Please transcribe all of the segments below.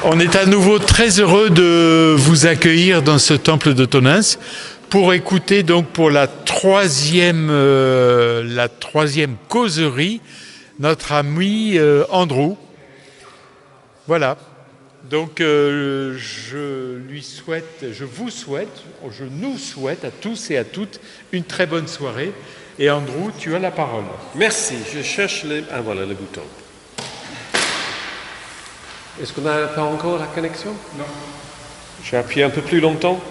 On est à nouveau très heureux de vous accueillir dans ce temple de Tonins pour écouter donc pour la troisième causerie notre ami Andrew. Voilà. Donc nous souhaite à tous et à toutes une très bonne soirée. Et Andrew, tu as la parole. Merci. Je cherche voilà le bouton. Est-ce qu'on n'a pas encore la connexion? Non. J'ai appuyé un peu plus longtemps.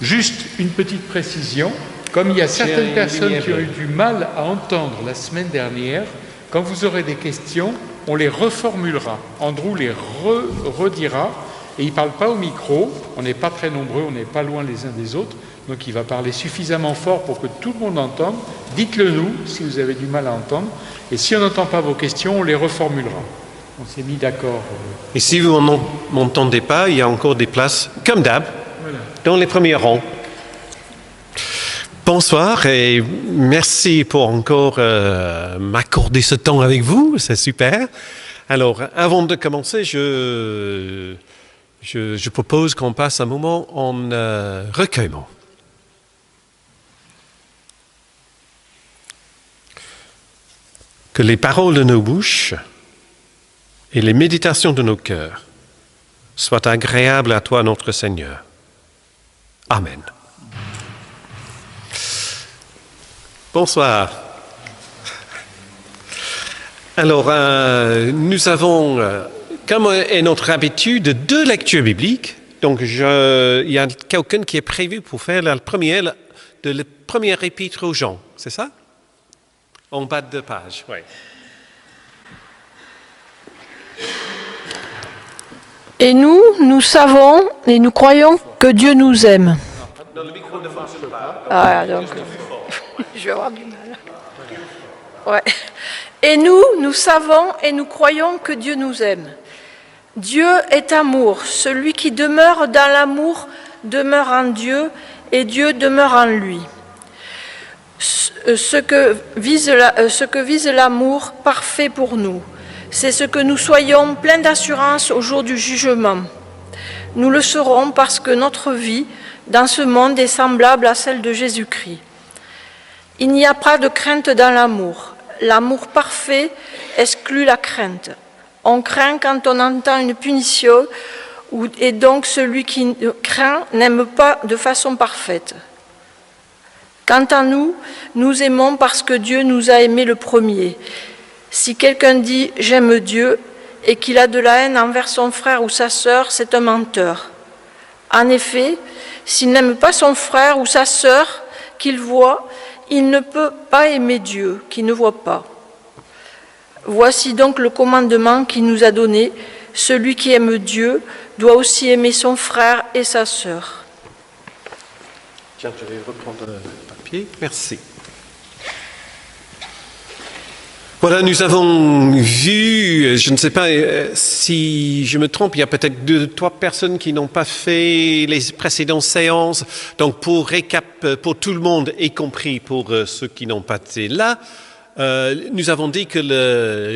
Juste une petite précision. Comme il y a certaines personnes qui ont eu du mal à entendre la semaine dernière, quand vous aurez des questions, on les reformulera. Andrew les redira et il ne parle pas au micro. On n'est pas très nombreux, on n'est pas loin les uns des autres. Donc il va parler suffisamment fort pour que tout le monde entende. Dites-le nous si vous avez du mal à entendre. Et si on n'entend pas vos questions, on les reformulera. On s'est mis d'accord. Et si vous ne m'entendez pas, il y a encore des places, comme d'hab, voilà, dans les premiers rangs. Bonsoir et merci pour encore m'accorder ce temps avec vous, c'est super. Alors, avant de commencer, je propose qu'on passe un moment en recueillement. Que les paroles de nos bouches et les méditations de nos cœurs soient agréables à toi, notre Seigneur. Amen. Bonsoir. Alors, nous avons, comme est notre habitude, 2 lectures bibliques. Donc, il y a quelqu'un qui est prévu pour faire la première épître aux Jean, c'est ça? En bas de page, oui. Et nous savons et nous croyons que Dieu nous aime. Non, le micro ne fonctionne pas. Ah, donc, je vais avoir du mal. Ouais. Et nous savons et nous croyons que Dieu nous aime. Dieu est amour. Celui qui demeure dans l'amour demeure en Dieu et Dieu demeure en lui. Ce que vise l'amour parfait pour nous, c'est ce que nous soyons pleins d'assurance au jour du jugement. Nous le serons parce que notre vie dans ce monde est semblable à celle de Jésus-Christ. Il n'y a pas de crainte dans l'amour. L'amour parfait exclut la crainte. On craint quand on entend une punition, et donc celui qui craint n'aime pas de façon parfaite. Quant à nous, nous aimons parce que Dieu nous a aimés le premier. Si quelqu'un dit « j'aime Dieu » et qu'il a de la haine envers son frère ou sa sœur, c'est un menteur. En effet, s'il n'aime pas son frère ou sa sœur qu'il voit, il ne peut pas aimer Dieu qui ne voit pas. Voici donc le commandement qu'il nous a donné. Celui qui aime Dieu doit aussi aimer son frère et sa sœur. Tiens, je vais reprendre le papier. Merci. Voilà, nous avons vu, je ne sais pas si je me trompe, il y a peut-être 2 ou 3 personnes qui n'ont pas fait les précédentes séances. Donc, pour récap, pour tout le monde, y compris pour ceux qui n'ont pas été là, nous avons dit que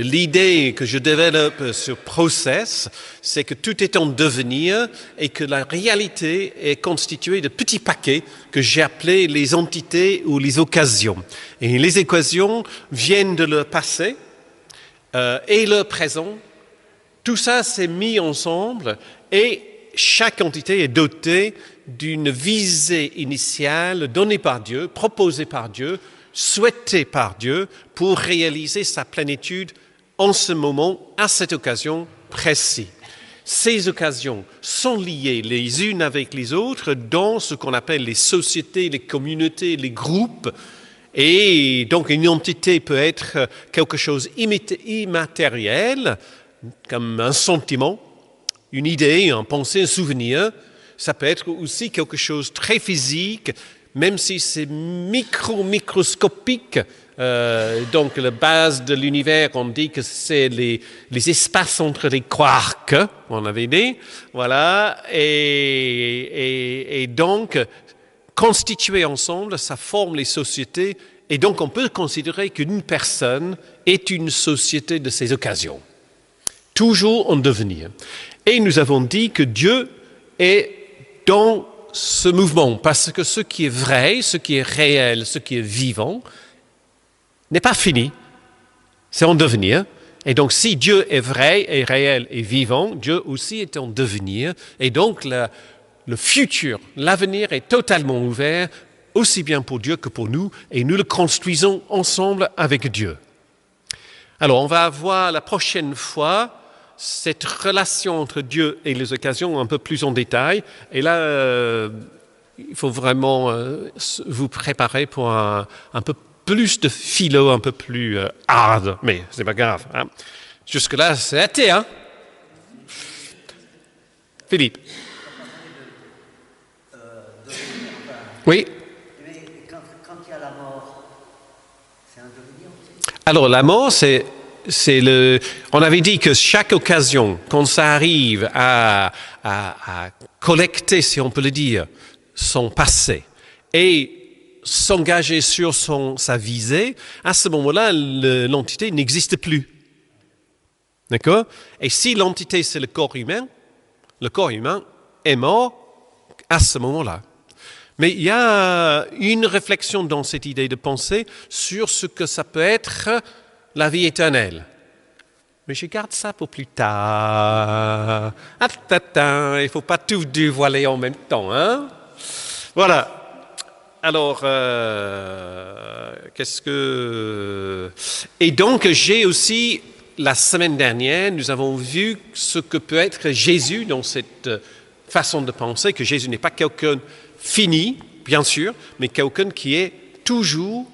l'idée que je développe sur Process, c'est que tout est en devenir et que la réalité est constituée de petits paquets que j'ai appelés les entités ou les occasions. Et les occasions viennent de le passé et le présent. Tout ça s'est mis ensemble et chaque entité est dotée d'une visée initiale donnée par Dieu, proposée par Dieu, souhaité par Dieu pour réaliser sa plénitude en ce moment, à cette occasion précise. Ces occasions sont liées les unes avec les autres dans ce qu'on appelle les sociétés, les communautés, les groupes. Et donc une entité peut être quelque chose immatériel, comme un sentiment, une idée, une pensée, un souvenir. Ça peut être aussi quelque chose de très physique, même si c'est microscopique, donc la base de l'univers, on dit que c'est les espaces entre les quarks, on avait dit, voilà, et donc, constitués ensemble, ça forme les sociétés, et donc on peut considérer qu'une personne est une société de ces occasions. toujours en devenir. Et nous avons dit que Dieu est dans ce mouvement, parce que ce qui est vrai, ce qui est réel, ce qui est vivant, n'est pas fini, c'est en devenir. Et donc si Dieu est vrai et réel et vivant, Dieu aussi est en devenir. Et donc le futur, l'avenir est totalement ouvert, aussi bien pour Dieu que pour nous, et nous le construisons ensemble avec Dieu. Alors on va voir la prochaine fois cette relation entre Dieu et les occasions un peu plus en détail. Et là, il faut vraiment vous préparer pour un peu plus de philo, un peu plus hard, mais c'est pas grave. Hein. Jusque-là, c'est athée, hein? Philippe. Oui. Mais quand il y a la mort, c'est un devenir aussi. Alors la mort, on avait dit que chaque occasion, quand ça arrive à collecter, si on peut le dire, son passé et s'engager sur sa visée, à ce moment-là, l'entité n'existe plus. D'accord? Et si l'entité, c'est le corps humain est mort à ce moment-là. Mais il y a une réflexion dans cette idée de pensée sur ce que ça peut être la vie éternelle. Mais je garde ça pour plus tard. Il ne faut pas tout dévoiler en même temps. Hein? Voilà. Alors, Et donc, j'ai aussi, la semaine dernière, nous avons vu ce que peut être Jésus dans cette façon de penser, que Jésus n'est pas quelqu'un fini, bien sûr, mais quelqu'un qui est toujours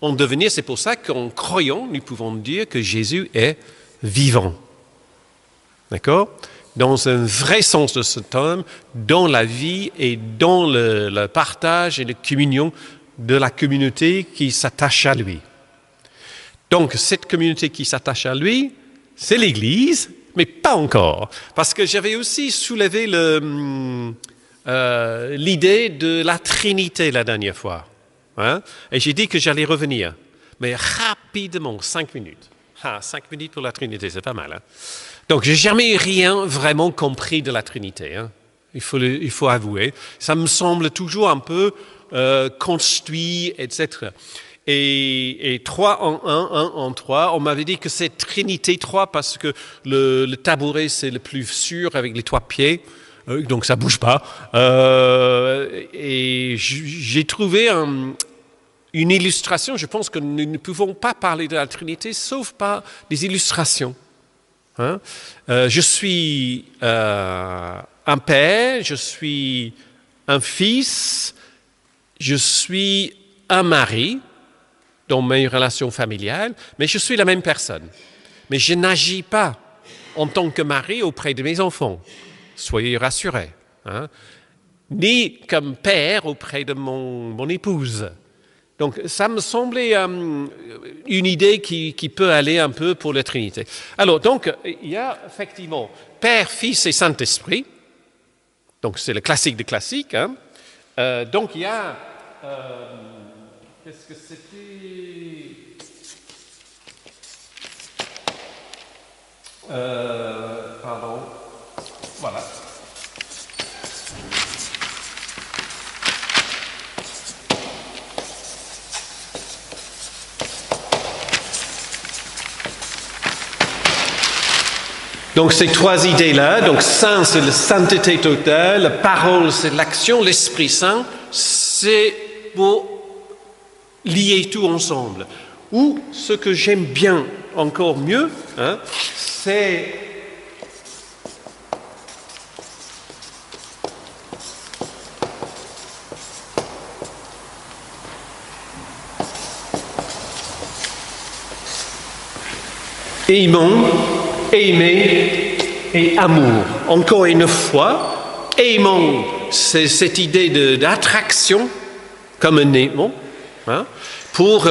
en devenir. C'est pour ça qu'en croyant, nous pouvons dire que Jésus est vivant. D'accord? Dans un vrai sens de ce terme, dans la vie et dans le partage et la communion de la communauté qui s'attache à lui. Donc, cette communauté qui s'attache à lui, c'est l'Église, mais pas encore. Parce que j'avais aussi soulevé l'idée de la Trinité la dernière fois. Hein? Et j'ai dit que j'allais revenir. Mais rapidement, 5 minutes. 5 minutes pour la Trinité, c'est pas mal. Hein? Donc, j'ai jamais rien vraiment compris de la Trinité. Hein? Il faut avouer. Ça me semble toujours un peu construit, etc. Et 3 en 1 en 3, on m'avait dit que c'est Trinité 3 parce que le tabouret, c'est le plus sûr avec les 3 pieds. Donc, ça bouge pas. Et j'ai trouvé une illustration. Je pense que nous ne pouvons pas parler de la Trinité sauf par des illustrations. Hein? Je suis un père, je suis un fils, je suis un mari dans mes relations familiales, mais je suis la même personne. Mais je n'agis pas en tant que mari auprès de mes enfants. Soyez rassurés. Hein? Ni comme père auprès de mon épouse. Donc, ça me semblait une idée qui peut aller un peu pour la Trinité. Alors, donc, il y a effectivement Père, Fils et Saint-Esprit. Donc, c'est le classique des classiques. Hein. Donc, il y a... qu'est-ce que c'était Pardon. Voilà. Donc ces 3 idées-là, donc Saint c'est la sainteté totale, la parole c'est l'action, l'Esprit Saint, c'est pour lier tout ensemble. Ou ce que j'aime bien encore mieux, hein, c'est aimons, aimer et amour. Encore une fois, aimons, c'est cette idée d'attraction, comme un aimant, hein, pour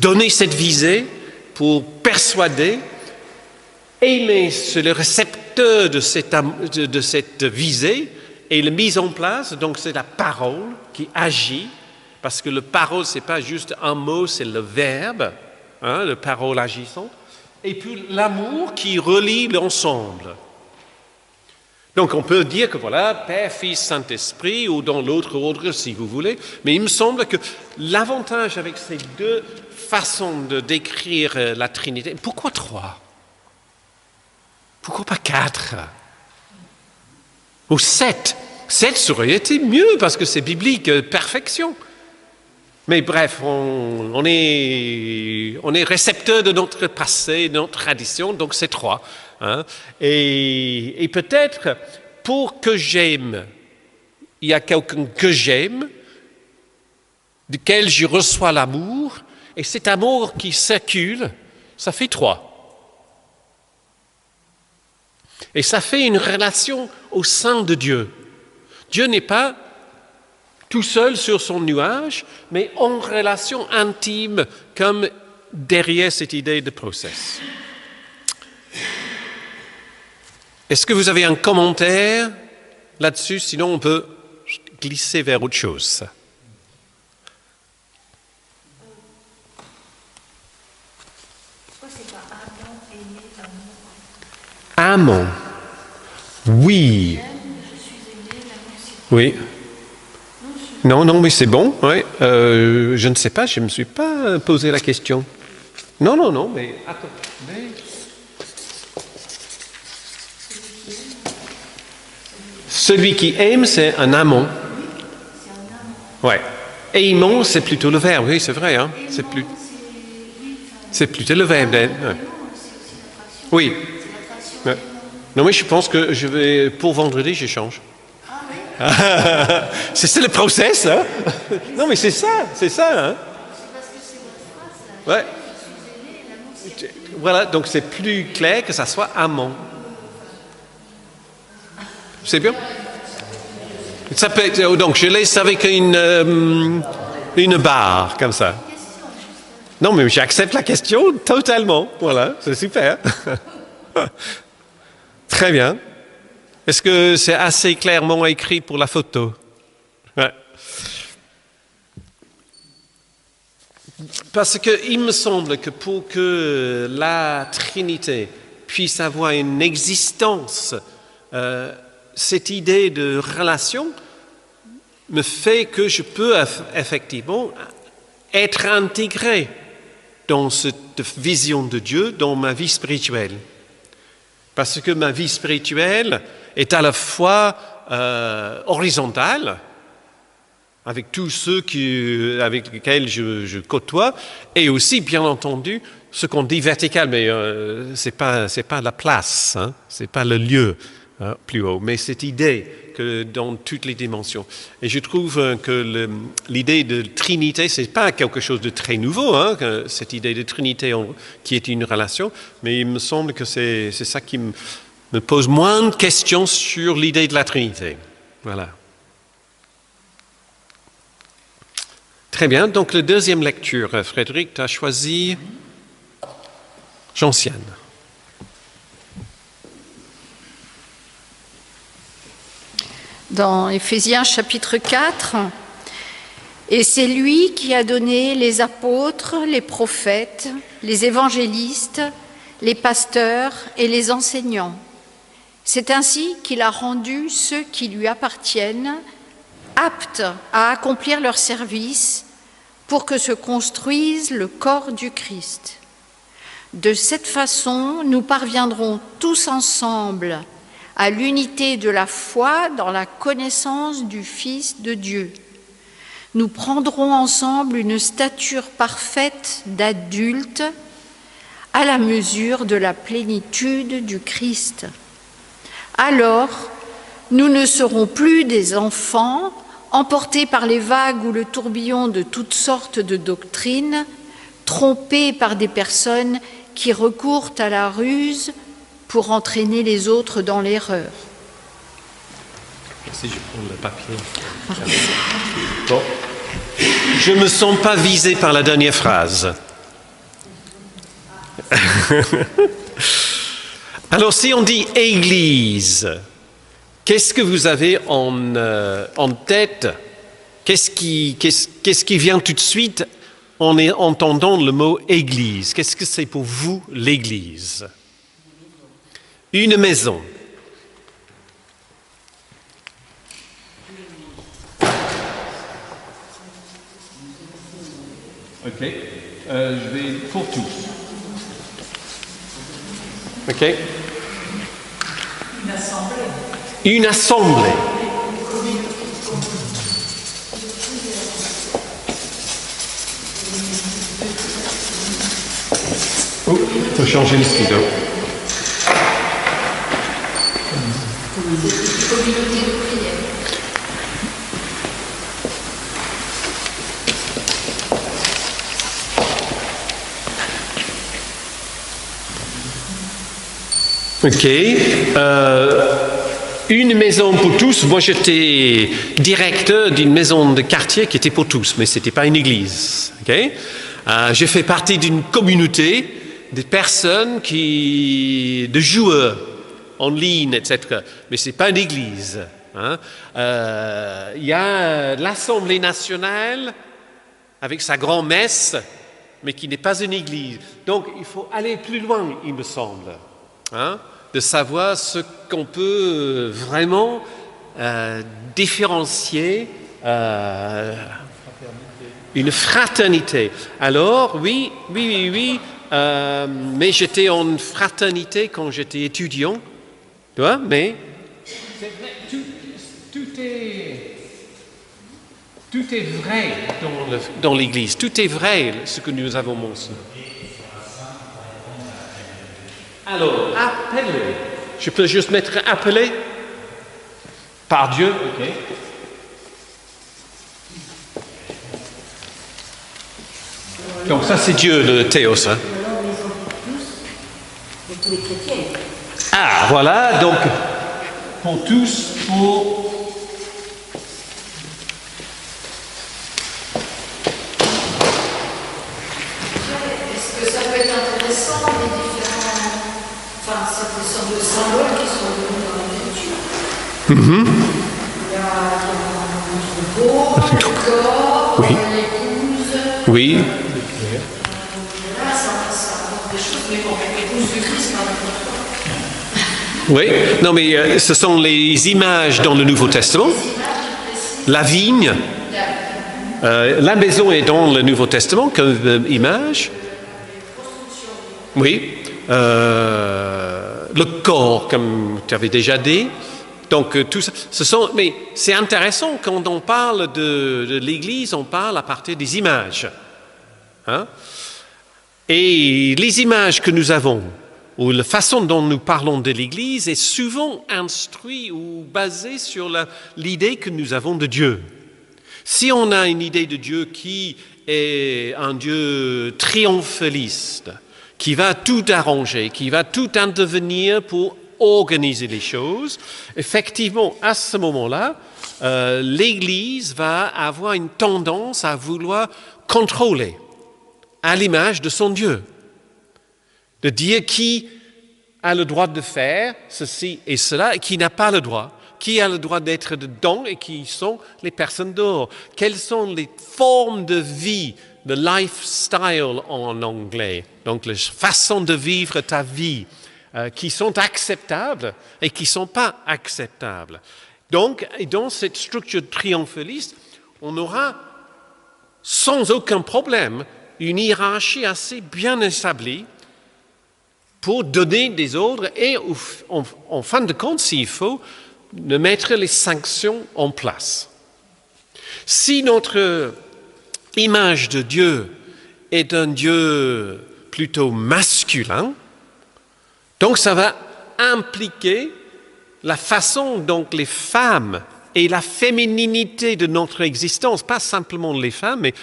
donner cette visée, pour persuader. Aimer, c'est le récepteur de cette visée et la mise en place, donc c'est la parole qui agit, parce que le parole, ce n'est pas juste un mot, c'est le verbe, hein, le parole agissant. et puis l'amour qui relie l'ensemble. Donc on peut dire que voilà, Père, Fils, Saint-Esprit, ou dans l'autre ordre si vous voulez, mais il me semble que l'avantage avec ces deux façons de décrire la Trinité, pourquoi 3 ? Pourquoi pas 4 ? Ou 7 ? 7 ça aurait été mieux parce que c'est biblique, perfection. Mais bref, on est récepteur de notre passé, de notre tradition, donc c'est 3. Hein? Et peut-être, pour que j'aime, il y a quelqu'un que j'aime, duquel je reçois l'amour, et cet amour qui circule, ça fait 3. Et ça fait une relation au sein de Dieu. Dieu n'est pas tout seul sur son nuage, mais en relation intime, comme derrière cette idée de process. Est-ce que vous avez un commentaire là-dessus? Sinon, on peut glisser vers autre chose. Amant. Oui. Oui. Non, mais c'est bon. Oui. Je ne sais pas, je ne me suis pas posé la question. Non, mais attends. Celui qui aime, c'est un amant. Ouais. Aimant, c'est plutôt le verbe. Oui, c'est vrai. Hein. C'est plutôt le verbe. Ouais. Oui. Ouais. Non, mais je pense que pour vendredi, je change. C'est le process, hein? Non, mais c'est ça, hein? Ouais. Voilà, donc c'est plus clair que ça soit amant. C'est bien? Ça peut être, donc je laisse avec une barre, comme ça. Non, mais j'accepte la question totalement. Voilà, c'est super. Très bien. Est-ce que c'est assez clairement écrit pour la photo? Ouais. Parce qu'il me semble que pour que la Trinité puisse avoir une existence, cette idée de relation me fait que je peux effectivement être intégré dans cette vision de Dieu dans ma vie spirituelle. Parce que ma vie spirituelle est à la fois horizontale, avec tous ceux avec lesquels je côtoie, et aussi, bien entendu, ce qu'on dit vertical, mais c'est pas la place, hein, c'est pas le lieu plus haut, mais cette idée que dans toutes les dimensions. Et je trouve que l'idée de Trinité, c'est pas quelque chose de très nouveau, hein, cette idée de Trinité qui est une relation, mais il me semble que c'est ça qui me pose moins de questions sur l'idée de la Trinité. Voilà. Très bien. Donc, la deuxième lecture, Frédéric, tu as choisi Gentiane. Dans Éphésiens chapitre 4, « Et c'est lui qui a donné les apôtres, les prophètes, les évangélistes, les pasteurs et les enseignants. C'est ainsi qu'il a rendu ceux qui lui appartiennent aptes à accomplir leur service pour que se construise le corps du Christ. De cette façon, nous parviendrons tous ensemble à l'unité de la foi dans la connaissance du Fils de Dieu. Nous prendrons ensemble une stature parfaite d'adulte à la mesure de la plénitude du Christ. Alors, nous ne serons plus des enfants emportés par les vagues ou le tourbillon de toutes sortes de doctrines, trompés par des personnes qui recourent à la ruse pour entraîner les autres dans l'erreur. » Merci, je prends le papier. Bon. Je ne me sens pas visé par la dernière phrase. Alors, si on dit « Église », qu'est-ce que vous avez en tête? Qu'est-ce qui vient tout de suite en entendant le mot église? Qu'est-ce que c'est pour vous l'église? Une maison. Ok, je vais pour tous. Ok. Une assemblée. Une assemblée. Oh, il faut changer le stylo. Communauté de prière. Ok. Une maison pour tous. Moi, j'étais directeur d'une maison de quartier qui était pour tous, mais ce n'était pas une église. Okay? J'ai fait partie d'une communauté de personnes de joueurs en ligne, etc. Mais ce n'est pas une église. Hein? Il y a l'Assemblée nationale avec sa grand-messe, mais qui n'est pas une église. Donc, il faut aller plus loin, il me semble. Hein, de savoir ce qu'on peut vraiment différencier une fraternité. Alors, oui, mais j'étais en fraternité quand j'étais étudiant, tu vois, mais tout est vrai dans l'Église, tout est vrai ce que nous avons mentionné. Alors, appeler. Je peux juste mettre appeler par Dieu, ok. Donc ça c'est Dieu, le théos. Hein? Pour les chrétiens. Ah, voilà, donc pour tous, pour... Est-ce que ça peut être intéressant, les différents... Enfin, cette sorte de symboles qui sont venus dans la culture. Il y a le beau, le corps, Oui. l'épouse. Oui. Là, ça apporte des choses, mais bon, l'épouse du Christ, par exemple. Oui, non mais ce sont les images dans le Nouveau Testament. La vigne, la maison est dans le Nouveau Testament comme image. Oui. Le corps, comme tu avais déjà dit. Donc tout ça, mais c'est intéressant quand on parle de l'Église, on parle à partir des images. Hein? Et les images que nous avons, ou la façon dont nous parlons de l'Église est souvent instruite ou basée sur l'idée que nous avons de Dieu. Si on a une idée de Dieu qui est un Dieu triomphaliste, qui va tout arranger, qui va tout intervenir pour organiser les choses, effectivement, à ce moment-là, l'Église va avoir une tendance à vouloir contrôler à l'image de son Dieu. De dire qui a le droit de faire ceci et cela et qui n'a pas le droit. Qui a le droit d'être dedans et qui sont les personnes dehors. Quelles sont les formes de vie, de lifestyle en anglais. Donc les façons de vivre ta vie qui sont acceptables et qui ne sont pas acceptables. Donc, dans cette structure triomphaliste, on aura sans aucun problème une hiérarchie assez bien établie pour donner des ordres et, en fin de compte, s'il faut, de mettre les sanctions en place. Si notre image de Dieu est un Dieu plutôt masculin, donc ça va impliquer la façon dont les femmes et la fémininité de notre existence, pas simplement les femmes, mais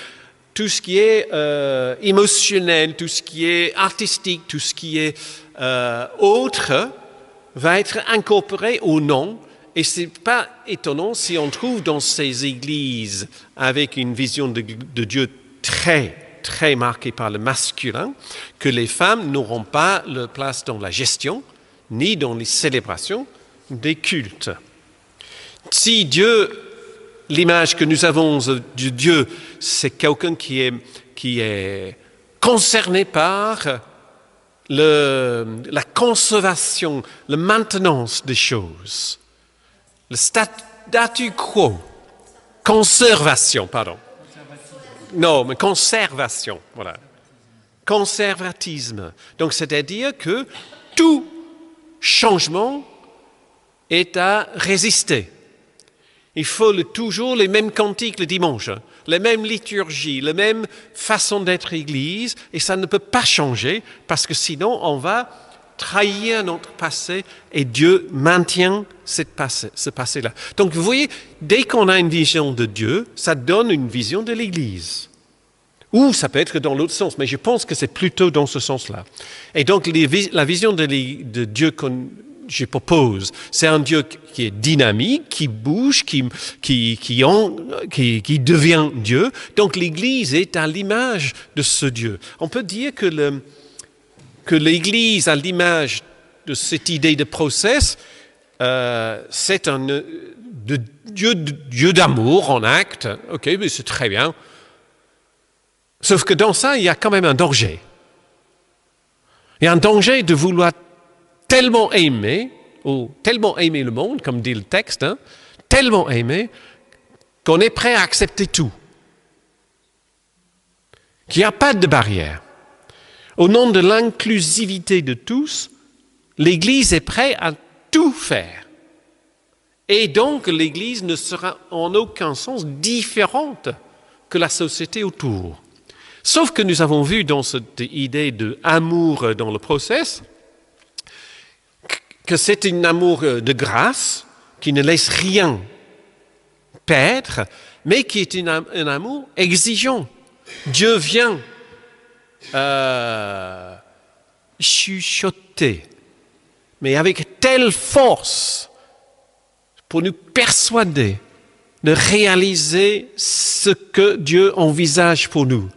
tout ce qui est émotionnel, tout ce qui est artistique, tout ce qui est autre, va être incorporé ou non. Et ce n'est pas étonnant si on trouve dans ces églises avec une vision de Dieu très marquée par le masculin, que les femmes n'auront pas leur place dans la gestion, ni dans les célébrations des cultes. Si Dieu, l'image que nous avons de Dieu, c'est quelqu'un qui est est concerné par la conservation, la maintenance des choses. Le statu quo. Conservation, pardon. Non, mais conservation, voilà. Conservatisme. Donc, c'est-à-dire que tout changement est à résister. Il faut toujours les mêmes cantiques le dimanche, les mêmes liturgies, la même façon d'être Église, et ça ne peut pas changer, parce que sinon on va trahir notre passé, et Dieu maintient ce passé-là. Donc vous voyez, dès qu'on a une vision de Dieu, ça donne une vision de l'Église. Ou ça peut être dans l'autre sens, mais je pense que c'est plutôt dans ce sens-là. Et donc la vision de Dieu qu'on je propose, c'est un Dieu qui est dynamique, qui bouge, qui devient Dieu. Donc l'Église est à l'image de ce Dieu. On peut dire que l'Église, à l'image de cette idée de process, c'est un Dieu d'amour en acte. Ok, mais c'est très bien. Sauf que dans ça, il y a quand même un danger. Il y a un danger de vouloir tellement aimer le monde, comme dit le texte, tellement aimer, qu'on est prêt à accepter tout. Qu'il n'y a pas de barrière. Au nom de l'inclusivité de tous, l'Église est prête à tout faire. Et donc, l'Église ne sera en aucun sens différente que la société autour. Sauf que nous avons vu dans cette idée d'amour dans le process, que c'est un amour de grâce qui ne laisse rien perdre, mais qui est un amour exigeant. Dieu vient chuchoter, mais avec telle force pour nous persuader de réaliser ce que Dieu envisage pour nous.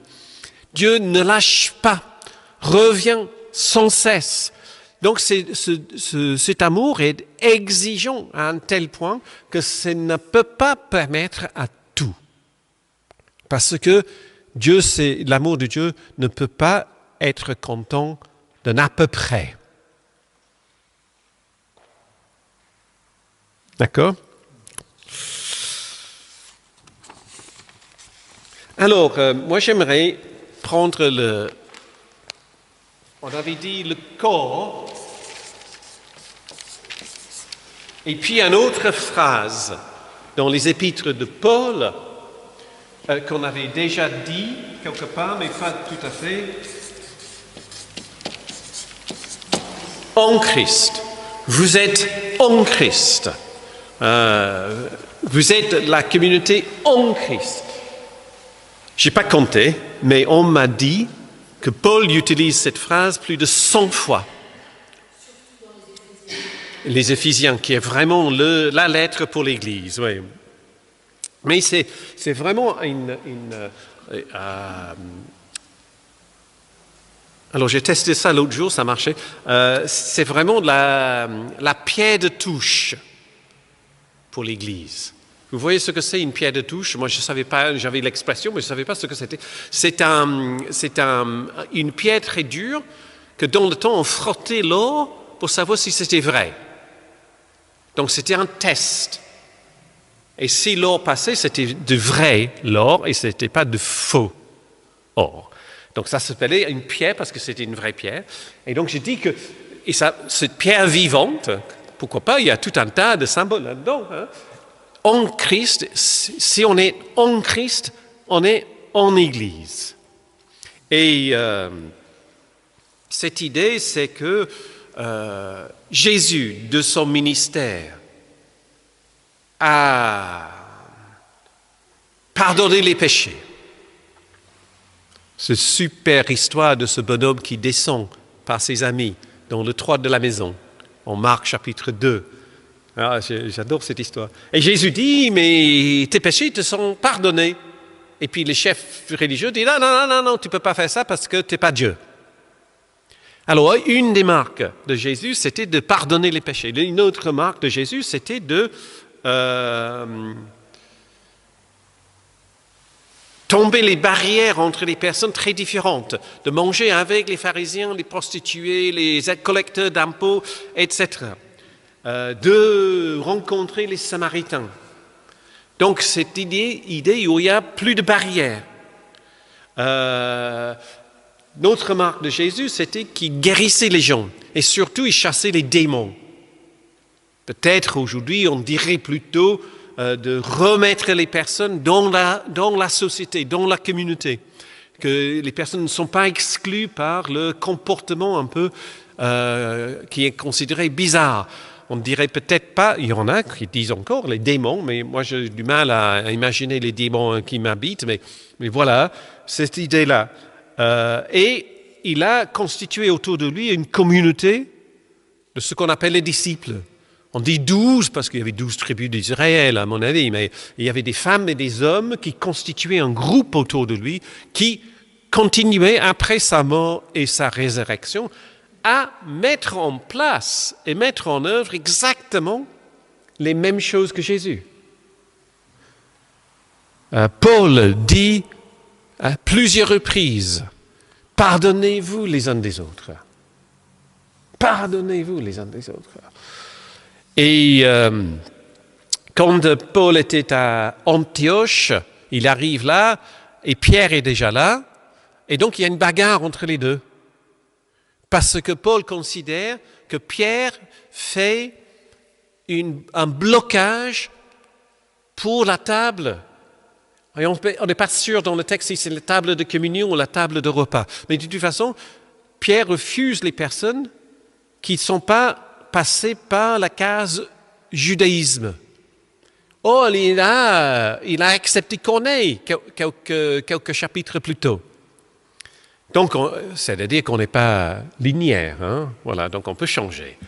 Dieu ne lâche pas, revient sans cesse. Donc cet amour est exigeant à un tel point que ça ne peut pas permettre à tout. Parce que l'amour de Dieu ne peut pas être content d'un à peu près. D'accord ? Alors, moi j'aimerais prendre on avait dit le corps, et puis une autre phrase dans les épîtres de Paul, qu'on avait déjà dit quelque part, mais pas tout à fait. En Christ. Vous êtes en Christ. Vous êtes la communauté en Christ. Je n'ai pas compté, mais on m'a dit que Paul utilise cette phrase plus de 100 fois. Les Éphésiens, qui est vraiment la lettre pour l'Église. Oui. Mais c'est vraiment alors j'ai testé ça l'autre jour, ça marchait. C'est vraiment la pierre de touche pour l'Église. Vous voyez ce que c'est une pierre de touche? Moi, je ne savais pas, j'avais l'expression, mais je ne savais pas ce que c'était. C'est une pierre très dure que dans le temps, on frottait l'or pour savoir si c'était vrai. Donc, c'était un test. Et si l'or passait, c'était de vrai l'or et ce n'était pas de faux or. Donc, ça s'appelait une pierre parce que c'était une vraie pierre. Et donc, j'ai dit que cette pierre vivante, pourquoi pas, il y a tout un tas de symboles là-dedans, En Christ, si on est en Christ, on est en Église. Et cette idée, c'est que Jésus, de son ministère, a pardonné les péchés. Cette super histoire de ce bonhomme qui descend par ses amis dans le toit de la maison, en Marc chapitre 2. Ah, j'adore cette histoire. Et Jésus dit, mais tes péchés te sont pardonnés. Et puis les chefs religieux disent, non, tu ne peux pas faire ça parce que tu n'es pas Dieu. Alors, une des marques de Jésus, c'était de pardonner les péchés. Une autre marque de Jésus, c'était de tomber les barrières entre les personnes très différentes, de manger avec les pharisiens, les prostituées, les collecteurs d'impôts, etc. De rencontrer les Samaritains. Donc cette idée où il n'y a plus de barrières. Notre remarque de Jésus, c'était qu'il guérissait les gens et surtout il chassait les démons. Peut-être aujourd'hui, on dirait plutôt de remettre les personnes dans la société, dans la communauté, que les personnes ne sont pas exclues par le comportement un peu qui est considéré bizarre. On ne dirait peut-être pas, il y en a qui disent encore les démons, mais moi j'ai du mal à imaginer les démons qui m'habitent, mais voilà, cette idée-là. Et il a constitué autour de lui une communauté de ce qu'on appelle les disciples. On dit 12 parce qu'il y avait 12 tribus d'Israël, à mon avis, mais il y avait des femmes et des hommes qui constituaient un groupe autour de lui qui continuait après sa mort et sa résurrection à mettre en place et mettre en œuvre exactement les mêmes choses que Jésus. Paul dit à plusieurs reprises, « Pardonnez-vous les uns des autres. Pardonnez-vous les uns des autres. » Et quand Paul était à Antioche, il arrive là, et Pierre est déjà là, et donc il y a une bagarre entre les deux. Parce que Paul considère que Pierre fait un blocage pour la table. Et on n'est pas sûr dans le texte si c'est la table de communion ou la table de repas. Mais de toute façon, Pierre refuse les personnes qui ne sont pas passées par la case judaïsme. Or, il a accepté Corneille quelques chapitres plus tôt. Donc, c'est-à-dire qu'on n'est pas linéaire. Hein? Voilà, donc on peut changer.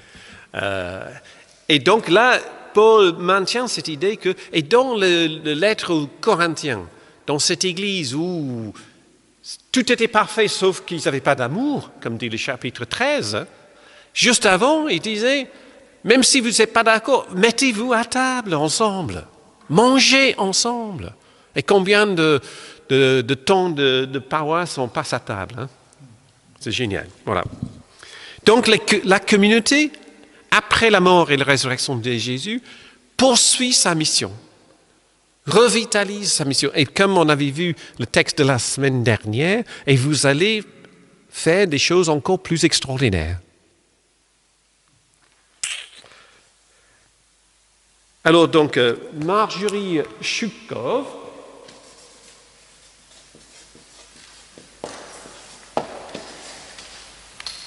Et donc là, Paul maintient cette idée que, et dans le lettre aux Corinthiens, dans cette église où tout était parfait sauf qu'ils n'avaient pas d'amour, comme dit le chapitre 13, juste avant, il disait, même si vous n'êtes pas d'accord, mettez-vous à table ensemble, mangez ensemble. Et combien de temps de paroisse on passe à table, hein? C'est génial, voilà. Donc la communauté, après la mort et la résurrection de Jésus, poursuit sa mission, revitalise sa mission. Et comme on avait vu le texte de la semaine dernière, et vous allez faire des choses encore plus extraordinaires. Alors donc, Marjorie Chupkov,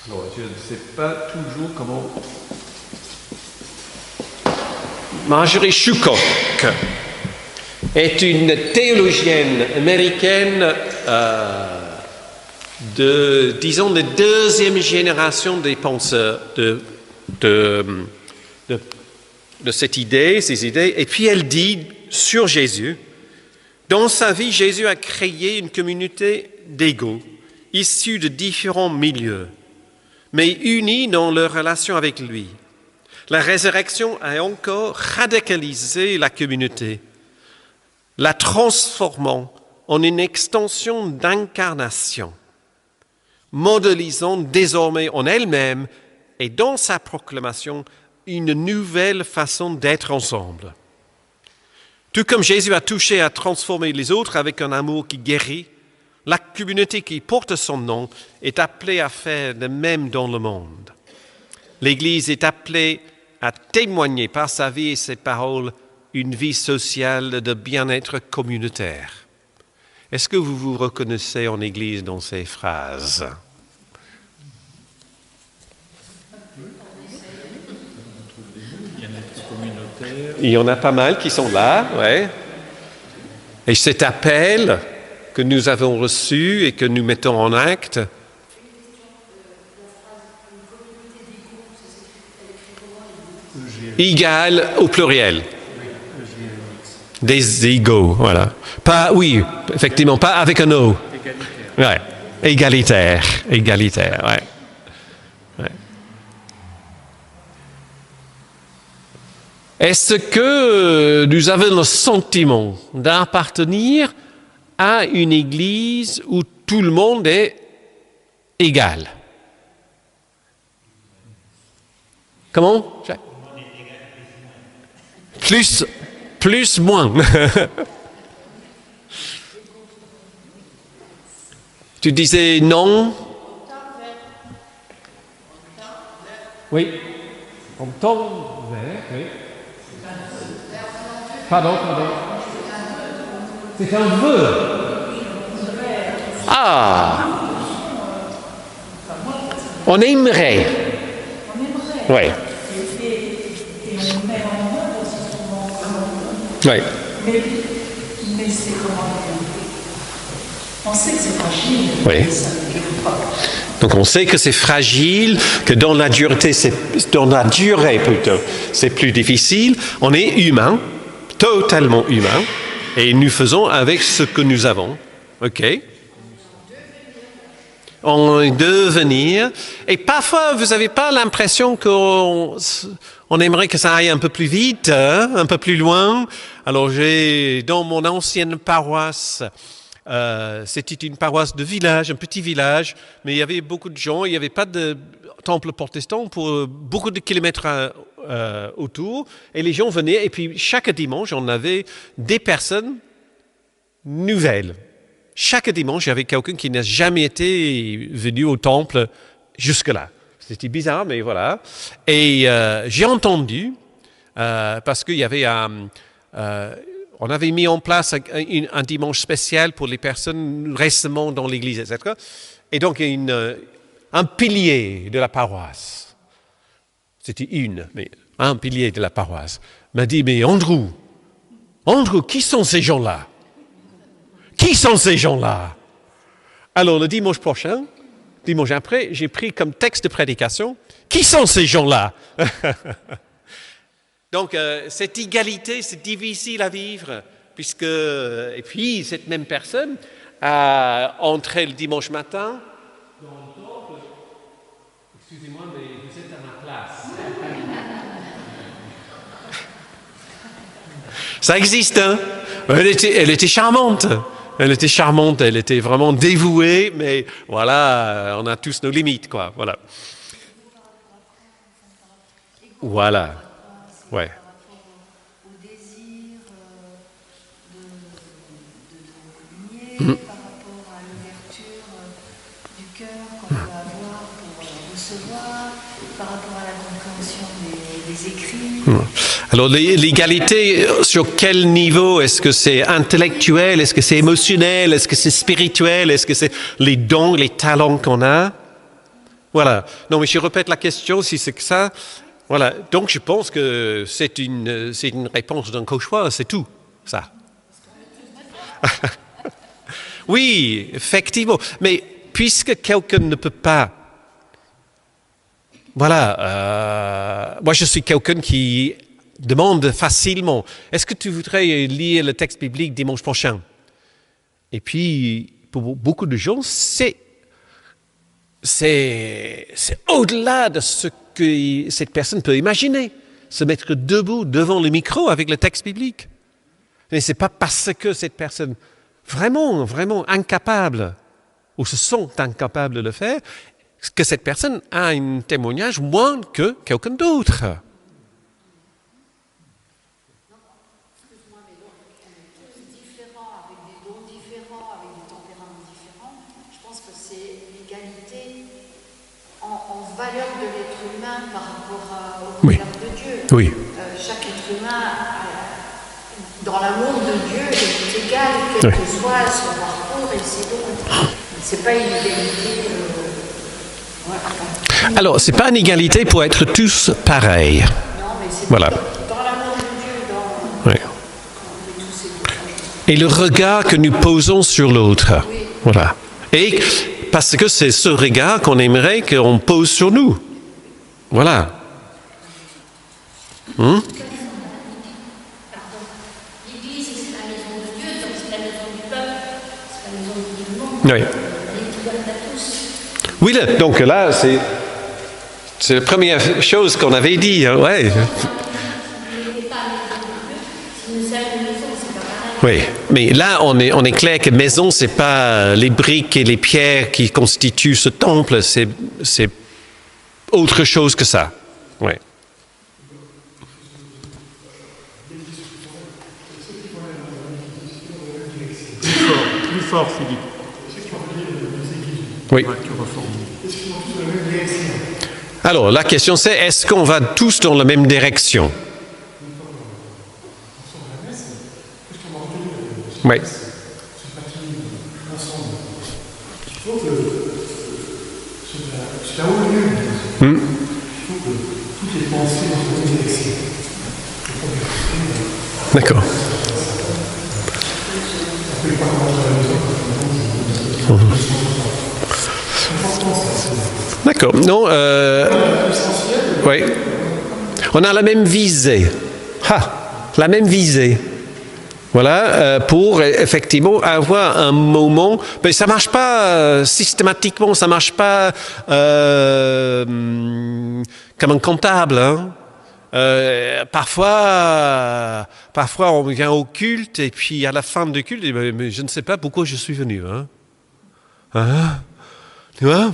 alors je ne sais pas toujours comment... Marjorie Chupkov est une théologienne américaine de deuxième génération des penseurs de cette idée, ces idées. Et puis elle dit sur Jésus, dans sa vie, Jésus a créé une communauté d'égaux, issus de différents milieux, mais unis dans leur relation avec lui. La résurrection a encore radicalisé la communauté, la transformant en une extension d'incarnation, modélisant désormais en elle-même et dans sa proclamation une nouvelle façon d'être ensemble. Tout comme Jésus a touché à transformer les autres avec un amour qui guérit, la communauté qui porte son nom est appelée à faire de même dans le monde. L'Église est appelée à témoigner par sa vie et ses paroles une vie sociale de bien-être communautaire. Est-ce que vous vous reconnaissez en Église dans ces phrases? Il y en a pas mal qui sont là, ouais. Et cet appel que nous avons reçu et que nous mettons en acte, égal au pluriel. Des égaux, voilà. Pas, oui, effectivement, pas avec un O. Ouais. Égalitaire, ouais. Ouais. Est-ce que nous avons le sentiment d'appartenir à une église où tout le monde est égal. Comment? Plus, moins. Tu disais non? Oui. On tend vers, oui. Pardon. C'est un vœu. Ah. On aimerait. Oui. Oui. Mais c'est comment dire? On sait que c'est fragile. Oui. Donc on sait que c'est fragile, que dans la durée c'est plus difficile. On est humain, totalement humain, et nous faisons avec ce que nous avons. OK? En devenir. Et parfois, vous n'avez pas l'impression qu'on aimerait que ça aille un peu plus vite, hein, un peu plus loin. Alors dans mon ancienne paroisse, c'était une paroisse de village, un petit village, mais il y avait beaucoup de gens, il n'y avait pas de temple protestant pour beaucoup de kilomètres autour, et les gens venaient, et puis chaque dimanche, on avait des personnes nouvelles. Chaque dimanche, il y avait quelqu'un qui n'a jamais été venu au temple jusque-là. C'était bizarre, mais voilà. Et j'ai entendu, parce qu'il y avait on avait mis en place un dimanche spécial pour les personnes récemment dans l'église, etc. Et donc, un pilier de la paroisse, c'était un pilier de la paroisse, m'a dit, mais Andrew, qui sont ces gens-là? Qui sont ces gens-là? Alors, le dimanche après, j'ai pris comme texte de prédication, qui sont ces gens-là? Donc, cette égalité, c'est difficile à vivre, et puis, cette même personne a entré le dimanche matin dans le temple. Excusez-moi, mais vous êtes à ma place. Ça existe, hein? Elle était charmante. Elle était vraiment dévouée, mais voilà, on a tous nos limites, quoi, voilà. Voilà. Ouais. Au désir de communier, par rapport à l'ouverture du cœur qu'on peut avoir pour recevoir, par rapport à la compréhension des écrits. Alors l'égalité, sur quel niveau? Est-ce que c'est intellectuel? Est-ce que c'est émotionnel? Est-ce que c'est spirituel? Est-ce que c'est les dons, les talents qu'on a? Voilà. Non, mais je répète la question, si c'est que ça. Voilà, donc je pense que c'est une réponse d'un cauchoir, c'est tout, ça. Oui, effectivement, mais puisque quelqu'un ne peut pas... Voilà, moi je suis quelqu'un qui demande facilement, est-ce que tu voudrais lire le texte biblique dimanche prochain? Et puis, pour beaucoup de gens, c'est au-delà de ce que cette personne peut imaginer, se mettre debout devant le micro avec le texte biblique. Mais ce n'est pas parce que cette personne vraiment incapable, ou se sent incapable de le faire, que cette personne a un témoignage moins que quelqu'un d'autre. Valeur de l'être humain par rapport au Oui. regard de Dieu. Oui. Chaque être humain, dans l'amour de Dieu, est égal, quel que soit son parcours et ses dons. C'est pas une égalité. Alors, c'est pas une égalité pour être tous pareils. Non, mais c'est voilà. Dans l'amour de Dieu, Oui. Et le regard que nous posons sur l'autre. Oui. Voilà. Et parce que c'est ce regard qu'on aimerait qu'on pose sur nous. Voilà. L'Église, c'est la maison de Dieu, donc c'est la maison du peuple, c'est la maison du monde. Oui. Elle est ouverte à tous. Oui, donc là, c'est la première chose qu'on avait dit. Hein, ouais. Si vous n'êtes pas à la maison de Dieu, si nous sommes à la maison, c'est pas pareil. Oui, mais là, on est clair que maison, c'est pas les briques et les pierres qui constituent ce temple, c'est autre chose que ça. Oui. Plus fort, Philippe. Oui. Alors, la question c'est, est-ce qu'on va tous dans la même direction? Oui. D'accord. D'accord. Non, oui. On a la même visée. La même visée. Voilà, pour effectivement avoir un moment. Mais ça marche pas systématiquement, ça marche pas comme un comptable. Hein. Parfois, on vient au culte et puis à la fin du culte, mais je ne sais pas pourquoi je suis venu. Hein. Tu vois,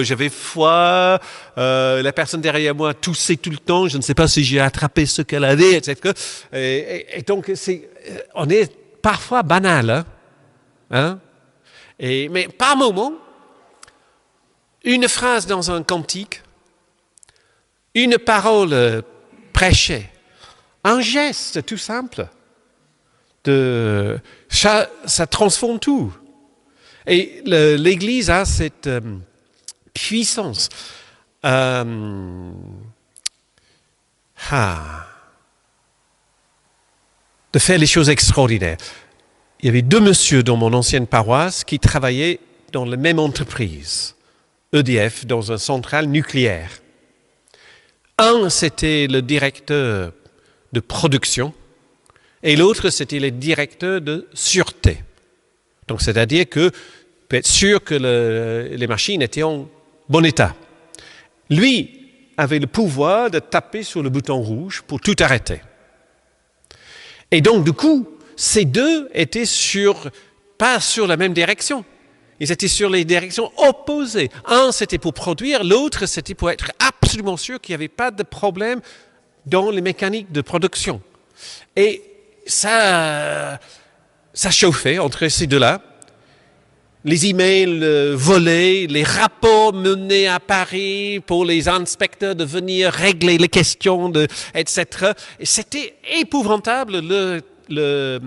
j'avais froid, la personne derrière moi toussait tout le temps, je ne sais pas si j'ai attrapé ce qu'elle avait, etc. Et donc, on est parfois banal. Hein? Mais par moment, une phrase dans un cantique, une parole prêchée, un geste tout simple, ça transforme tout. Et l'Église a cette puissance de faire les choses extraordinaires. Il y avait 2 messieurs dans mon ancienne paroisse qui travaillaient dans la même entreprise, EDF, dans une centrale nucléaire. Un, c'était le directeur de production et l'autre, c'était le directeur de sûreté. Donc, c'est-à-dire que peut être sûr que les machines étaient en bon état. Lui avait le pouvoir de taper sur le bouton rouge pour tout arrêter. Et donc, du coup, ces deux étaient pas sur la même direction. Ils étaient sur les directions opposées. Un, c'était pour produire, l'autre, c'était pour être absolument sûr qu'il n'y avait pas de problème dans les mécaniques de production. Et ça chauffait entre ces deux-là. Les emails volés, les rapports menés à Paris pour les inspecteurs de venir régler les questions, etc. Et c'était épouvantable, la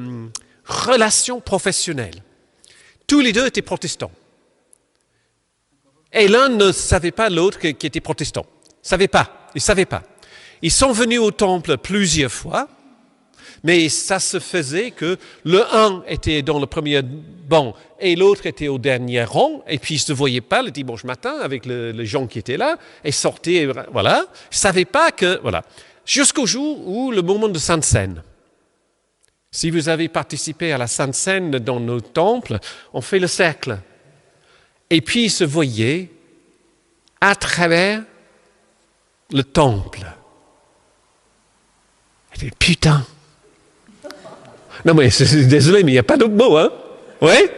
relation professionnelle. Tous les deux étaient protestants. Et l'un ne savait pas l'autre qui était protestant. Ils ne savaient pas. Ils sont venus au temple plusieurs fois. Mais ça se faisait que le un était dans le premier banc et l'autre était au dernier rang, et puis ils ne se voyaient pas le dimanche matin avec les gens qui étaient là, et sortaient, voilà. Ils ne savaient pas que, voilà. Jusqu'au jour où le moment de Sainte Seine. Si vous avez participé à la Sainte Seine dans nos temples, on fait le cercle. Et puis ils se voyaient à travers le temple. Et puis, putain! Non, mais désolé, mais il n'y a pas d'autre mot, hein? Ouais?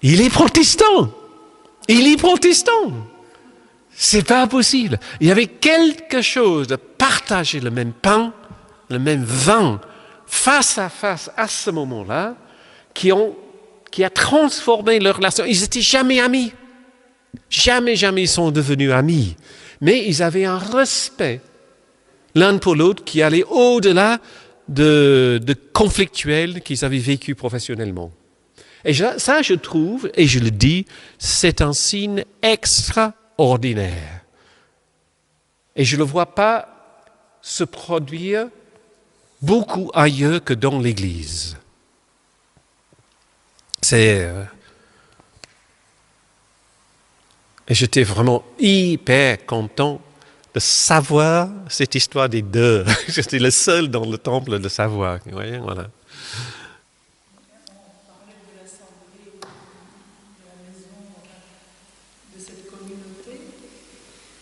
Il est protestant. C'est pas possible. Il y avait quelque chose de partager le même pain, le même vin, face à face à ce moment-là, qui a transformé leur relation. Ils n'étaient jamais amis. Jamais ils sont devenus amis. Mais ils avaient un respect l'un pour l'autre qui allait au-delà de conflictuels qu'ils avaient vécu professionnellement. Et ça, je trouve, et je le dis, c'est un signe extraordinaire. Et je ne le vois pas se produire beaucoup ailleurs que dans l'Église. Et j'étais vraiment hyper content de savoir cette histoire des deux. J'étais le seul dans le temple de savoir. Vous voyez, voilà. On parlait de l'assemblée, de la maison, de cette communauté.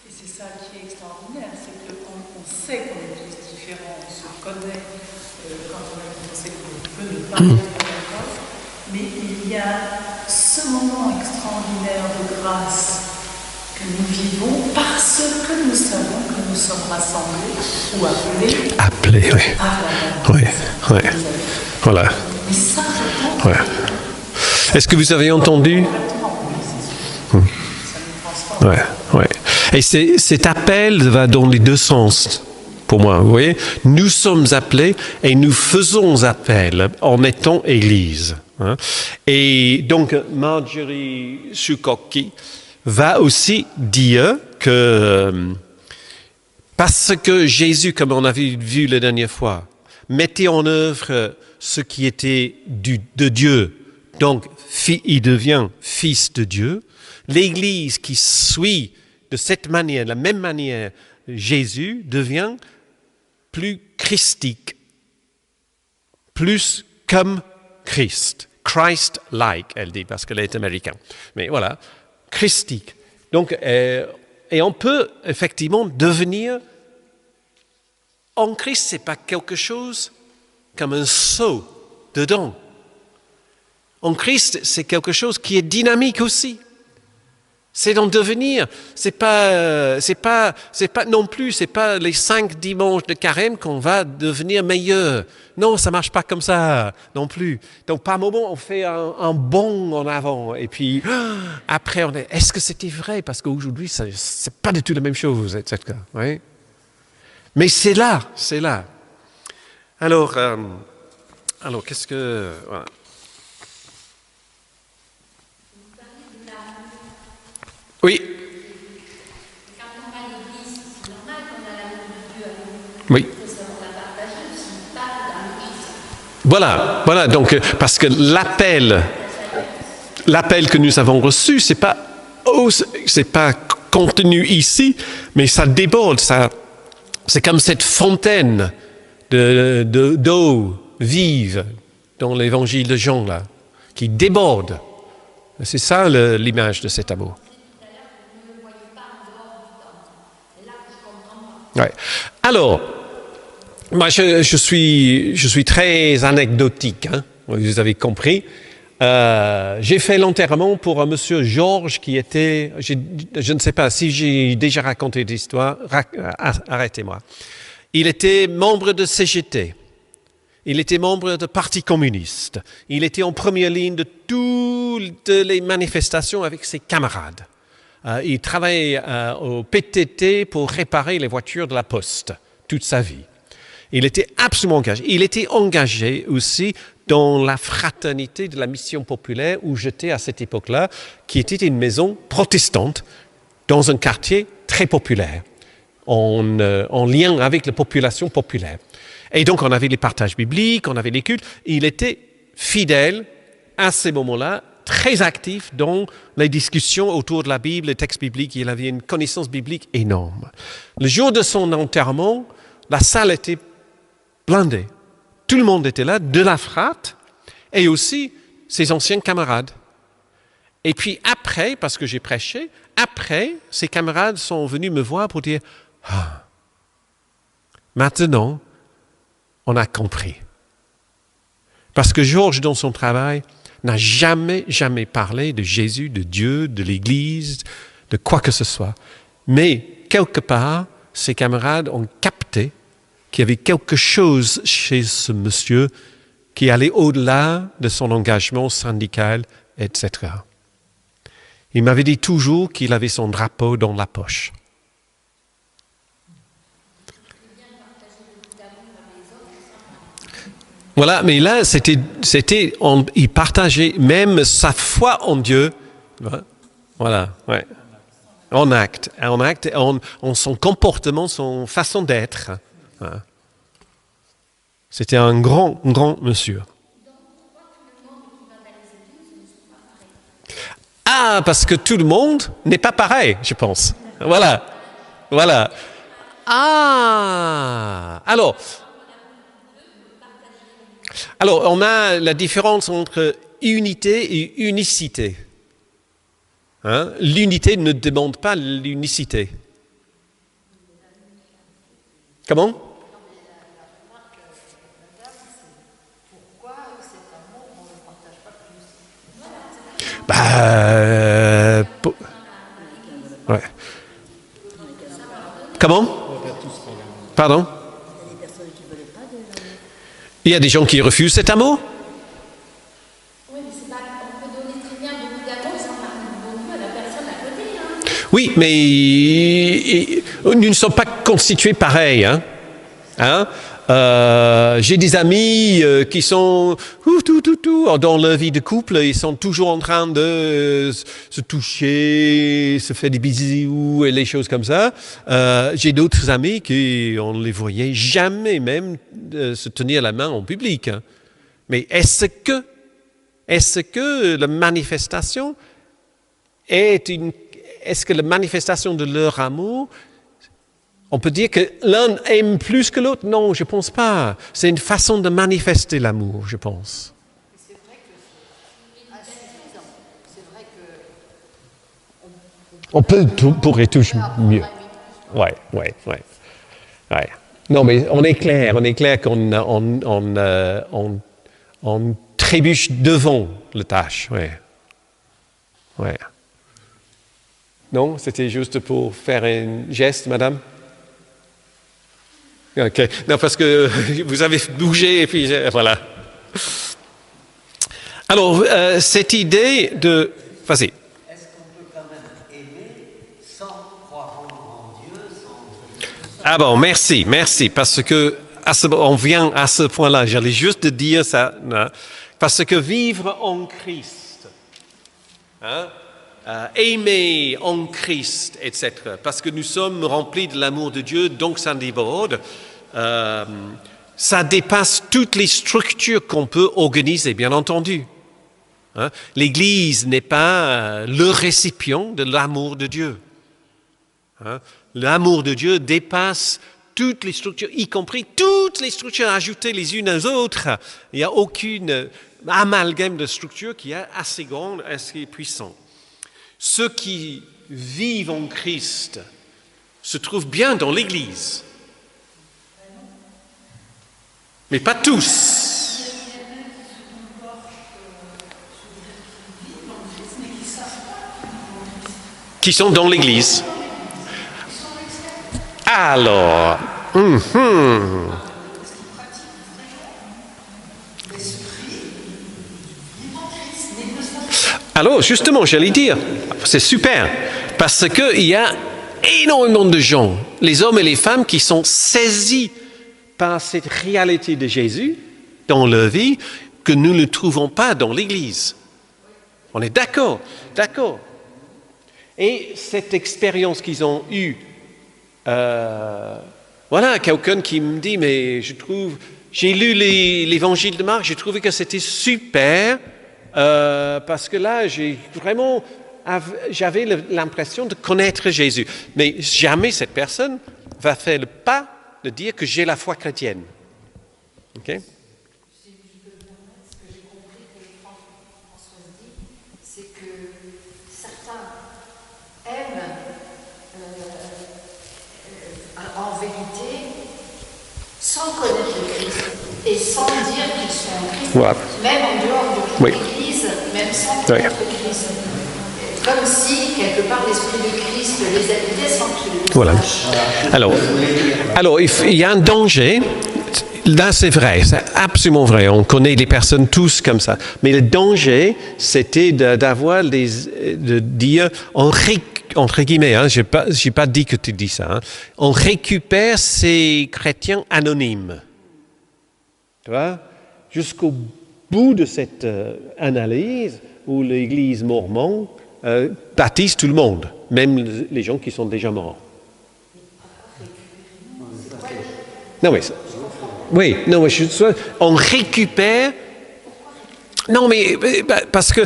Et c'est ça qui est extraordinaire, c'est qu'on sait qu'on est tous différents, on se connaît quand on a commencé qu'on peut ne pas être d'accord, mais il y a ce moment extraordinaire de grâce que nous vivons parce que nous savons que nous sommes rassemblés ou appelés. Appelés, oui. Oui, oui. Voilà. Mais ça, je pense. Ouais. Est-ce que vous avez entendu? Ouais, ouais. Et cet appel va dans les deux sens, pour moi. Vous voyez, nous sommes appelés et nous faisons appel en étant Église. Hein. Et donc, Marjorie Sukoki va aussi dire que parce que Jésus, comme on avait vu la dernière fois, mettait en œuvre ce qui était de Dieu, donc il devient fils de Dieu. L'Église qui suit de cette manière, de la même manière, Jésus devient plus christique, plus comme Christ, Christ-like, elle dit, parce qu'elle est américaine. Mais voilà, christique. Donc, et on peut effectivement devenir en Christ, c'est pas quelque chose comme un saut dedans. En Christ, c'est quelque chose qui est dynamique aussi. C'est d'en devenir. C'est pas non plus, c'est pas les 5 dimanches de carême qu'on va devenir meilleur. Non, ça marche pas comme ça non plus. Donc, par moment, on fait un bond en avant. Et puis, après, est-ce que c'était vrai? Parce qu'aujourd'hui, c'est pas du tout la même chose, etc. Oui? Mais c'est là. Alors, qu'est-ce que... Voilà. Oui. Quand on va à l'église, c'est normal qu'on a l'amour de Dieu à nous. Oui. Parce qu'on l'a partagé aussi, pas dans l'église. Voilà. Donc, parce que l'appel que nous avons reçu, c'est pas contenu ici, mais ça déborde. C'est comme cette fontaine d'eau vive dans l'évangile de Jean, là, qui déborde. C'est ça l'image de cet amour. Ouais. Alors, moi je suis très anecdotique, hein, vous avez compris. J'ai fait l'enterrement pour un monsieur Georges qui était, je ne sais pas si j'ai déjà raconté l'histoire, arrêtez-moi. Il était membre de CGT, il était membre du Parti communiste, il était en première ligne de toutes les manifestations avec ses camarades. Il travaillait au PTT pour réparer les voitures de la Poste toute sa vie. Il était absolument engagé. Il était engagé aussi dans la fraternité de la mission populaire où j'étais à cette époque-là, qui était une maison protestante dans un quartier très populaire, en lien avec la population populaire. Et donc on avait les partages bibliques, on avait les cultes. Il était fidèle à ces moments-là, très actif dans les discussions autour de la Bible, les textes bibliques. Il avait une connaissance biblique énorme. Le jour de son enterrement, la salle était blindée. Tout le monde était là, de la frate, et aussi ses anciens camarades. Et puis après, parce que j'ai prêché, après, ses camarades sont venus me voir pour dire « Ah, maintenant, on a compris. » Parce que Georges, dans son travail, n'a jamais parlé de Jésus, de Dieu, de l'Église, de quoi que ce soit. Mais quelque part, ses camarades ont capté qu'il y avait quelque chose chez ce monsieur qui allait au-delà de son engagement syndical, etc. Il m'avait dit toujours qu'il avait son drapeau dans la poche. Voilà, mais là, il partageait même sa foi en Dieu. Voilà, ouais. En acte, en son comportement, son façon d'être. Voilà. C'était un grand monsieur. Ah, parce que tout le monde n'est pas pareil, je pense. Voilà. Ah, alors, on a la différence entre unité et unicité. Hein? L'unité ne demande pas l'unicité. Comment? Ouais. Comment? Pardon? Il y a des gens qui refusent cet amour? Oui, mais c'est pas, on peut donner très bien beaucoup d'amour sans parler de bon Dieu à la personne à côté. Hein. Oui, mais nous ne sommes pas constitués pareils. J'ai des amis qui sont dans leur vie de couple, ils sont toujours en train de se toucher, se faire des bisous et les choses comme ça. J'ai d'autres amis qui on ne les voyait jamais même se tenir la main en public. Hein. Mais est-ce que la manifestation est-ce que la manifestation de leur amour, on peut dire que l'un aime plus que l'autre? Non, je ne pense pas. C'est une façon de manifester l'amour, je pense. C'est vrai que c'est insuffisant. C'est vrai que On pourrait toujours mieux. Ouais. Non, mais on est clair qu'on trébuche devant la tâche. Ouais. Non, c'était juste pour faire un geste, madame? Ok. Non, parce que vous avez bougé et puis voilà. Alors, cette idée de... Vas-y. Est-ce qu'on peut quand même aimer sans croire en Dieu, sans... Ah bon, merci, parce que on vient à ce point-là. J'allais juste dire ça, hein, parce que vivre en Christ, aimer en Christ, etc. Parce que nous sommes remplis de l'amour de Dieu, donc ça déborde. Ça dépasse toutes les structures qu'on peut organiser, bien entendu. Hein? L'Église n'est pas le récipient de l'amour de Dieu. Hein? L'amour de Dieu dépasse toutes les structures, y compris toutes les structures ajoutées les unes aux autres. Il n'y a aucune amalgame de structures qui est assez grande, assez puissante. Ceux qui vivent en Christ se trouvent bien dans l'Église. Mais pas tous. Qui sont dans l'Église. Alors, Alors, justement, j'allais dire, c'est super, parce qu'il y a énormément de gens, les hommes et les femmes, qui sont saisis par cette réalité de Jésus dans leur vie que nous ne trouvons pas dans l'Église. On est d'accord. Et cette expérience qu'ils ont eue, voilà, quelqu'un qui me dit, mais j'ai lu l'évangile de Marc, j'ai trouvé que c'était super, parce que là, j'avais l'impression de connaître Jésus. Mais jamais cette personne va faire le pas de dire que j'ai la foi chrétienne. Ok? Ce que j'ai compris que Françoise dit, c'est que certains aiment en vérité sans connaître le Christ et sans dire qu'ils sont en Christ, Voilà. même en dehors de l'Église, même sans connaître Christ. Comme si, quelque part, l'Esprit de Christ les habitait sans qu'ils le sachent. Voilà. Alors, il y a un danger. Là, c'est vrai, c'est absolument vrai. On connaît les personnes tous comme ça. Mais le danger, c'était de dire, entre guillemets, hein, j'ai pas dit que tu dis ça, hein, on récupère ces chrétiens anonymes. Tu vois, jusqu'au bout de cette analyse où l'Église mormone baptise tout le monde, même les gens qui sont déjà morts. Non, mais on récupère. Non, mais parce que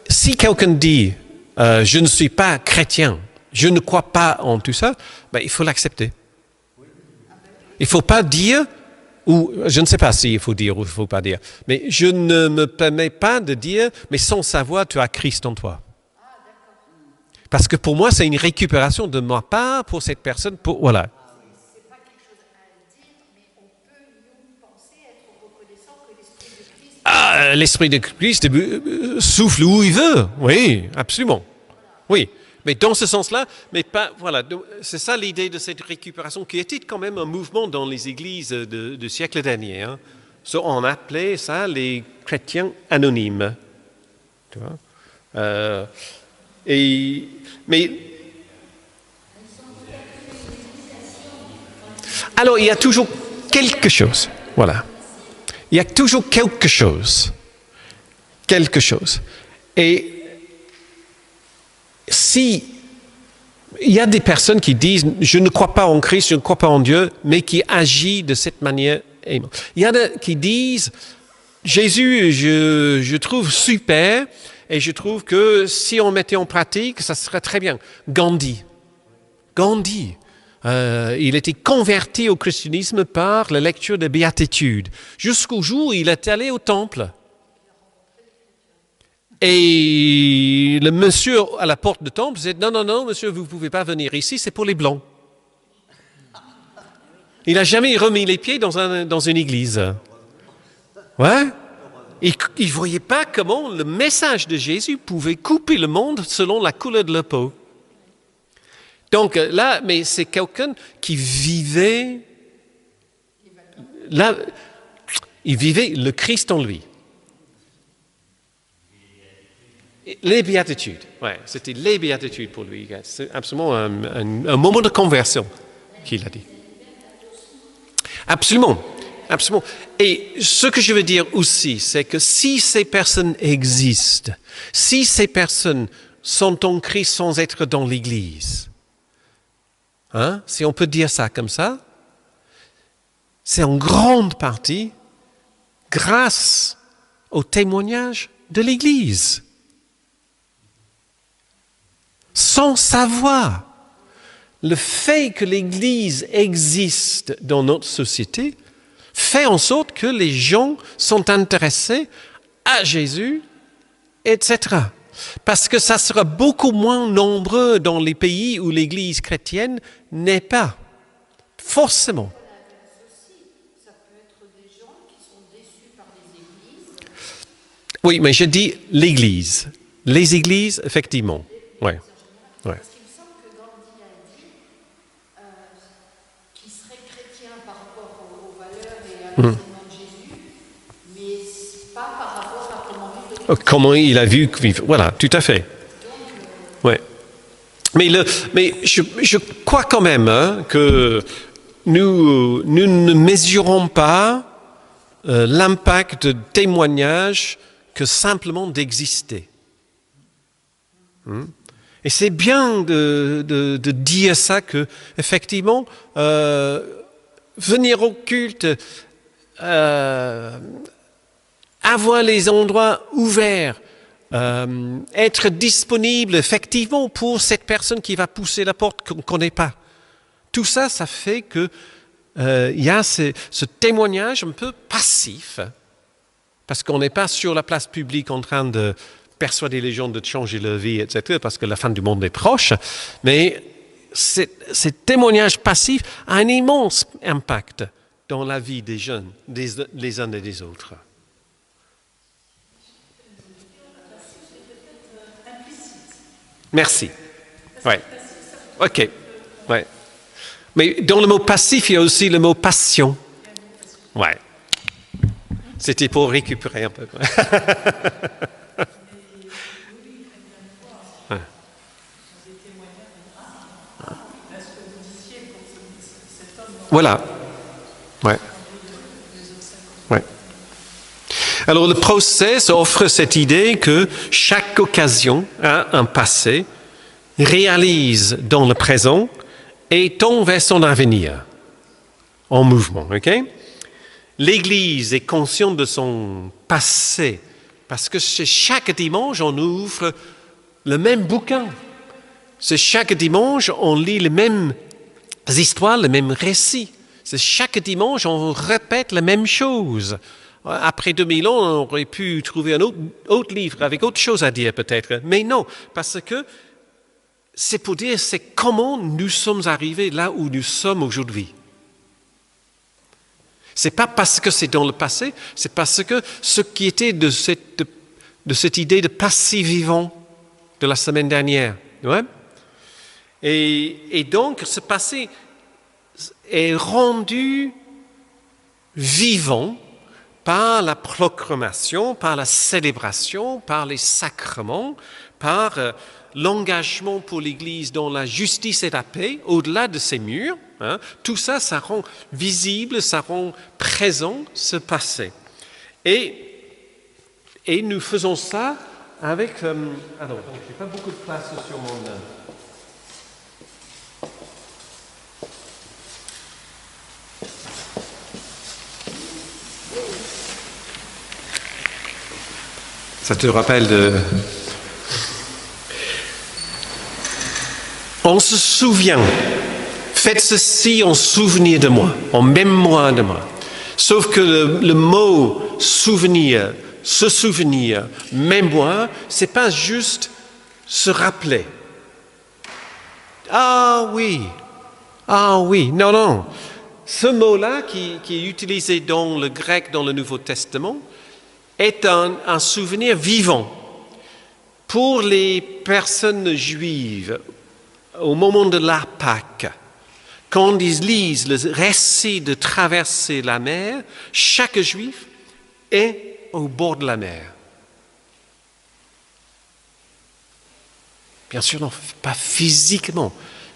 si quelqu'un dit je ne suis pas chrétien, je ne crois pas en tout ça, il faut l'accepter. Il ne faut pas dire, ou je ne sais pas s'il faut dire ou il ne faut pas dire, mais je ne me permets pas de dire, mais sans savoir, tu as Christ en toi. Parce que pour moi, c'est une récupération de ma part pour cette personne. Voilà. C'est pas quelque chose à l'Esprit de Christ souffle où il veut. Oui, absolument. Oui, mais dans ce sens-là, mais pas, voilà, c'est ça l'idée de cette récupération qui était quand même un mouvement dans les églises du siècle dernier. Hein. On appelait ça les chrétiens anonymes. Tu vois? Mais alors, il y a toujours quelque chose. Voilà. Il y a toujours quelque chose. Quelque chose. Et si il y a des personnes qui disent « je ne crois pas en Christ, je ne crois pas en Dieu », mais qui agissent de cette manière. Il y en a qui disent « Jésus, je trouve super et je trouve que si on mettait en pratique, ça serait très bien. » Gandhi, il était converti au christianisme par la lecture des béatitudes, jusqu'au jour où il est allé au temple. Et le monsieur à la porte du temple disait « Non, monsieur, vous ne pouvez pas venir ici, c'est pour les blancs. » Il n'a jamais remis les pieds dans une église. Ouais. Il ne voyait pas comment le message de Jésus pouvait couper le monde selon la couleur de la peau. Donc là, mais c'est quelqu'un qui vivait, là, il vivait le Christ en lui. Les béatitudes, ouais, c'était les béatitudes pour lui. C'est absolument un moment de conversion qu'il a dit. Absolument, absolument. Et ce que je veux dire aussi, c'est que si ces personnes existent, si ces personnes sont en Christ sans être dans l'Église, hein, si on peut dire ça comme ça, c'est en grande partie grâce au témoignage de l'Église. Sans savoir, le fait que l'Église existe dans notre société fait en sorte que les gens sont intéressés à Jésus, etc. Parce que ça sera beaucoup moins nombreux dans les pays où l'Église chrétienne n'est pas. Forcément. Oui, mais je dis l'Église. Les églises, effectivement. Oui. Ouais. Parce qu'il me semble que Gandhi a dit qu'il serait chrétien par rapport aux valeurs et à l'enseignement de Jésus, mais pas par rapport à comment il a vu vivre. Voilà, tout à fait. Ouais. Mais je crois quand même que nous ne mesurons pas l'impact de témoignage que simplement d'exister. Et c'est bien de dire ça, que effectivement, venir au culte, avoir les endroits ouverts, être disponible effectivement pour cette personne qui va pousser la porte qu'on ne connaît pas. Tout ça, ça fait que il y a ce témoignage un peu passif, parce qu'on n'est pas sur la place publique en train de persuader les gens de changer leur vie, etc., parce que la fin du monde est proche, mais ce témoignage passif a un immense impact dans la vie des jeunes, les uns et des autres. Merci. Ouais. OK. Ouais. Mais dans le mot passif, il y a aussi le mot passion. Ouais. C'était pour récupérer un peu. Voilà. Ouais. Ouais. Alors le procès offre cette idée que chaque occasion a un passé, réalise dans le présent et tend vers son avenir en mouvement. Ok? L'Église est consciente de son passé parce que c'est chaque dimanche on ouvre le même bouquin. C'est chaque dimanche on lit les mêmes histoires, les mêmes récits. C'est chaque dimanche on répète la même chose. Après 2000 ans, on aurait pu trouver un autre livre avec autre chose à dire peut-être. Mais non, parce que c'est pour dire c'est comment nous sommes arrivés là où nous sommes aujourd'hui. C'est pas parce que c'est dans le passé, c'est parce que ce qui était de cette idée de passé vivant de la semaine dernière. Ouais? Et donc, ce passé est rendu vivant par la proclamation, par la célébration, par les sacrements, par l'engagement pour l'Église dans la justice et la paix, au-delà de ces murs. Hein. Tout ça, ça rend visible, ça rend présent ce passé. Et nous faisons ça avec... alors, je n'ai pas beaucoup de place sur mon... Ça te rappelle de... On se souvient. Faites ceci en souvenir de moi, en mémoire de moi. Sauf que le mot souvenir, se souvenir, mémoire, c'est pas juste se rappeler. Ah oui, non. Ce mot-là qui est utilisé dans le grec, dans le Nouveau Testament, est un souvenir vivant. Pour les personnes juives, au moment de la Pâque, quand ils lisent le récit de traverser la mer, chaque juif est au bord de la mer. Bien sûr, non, pas physiquement,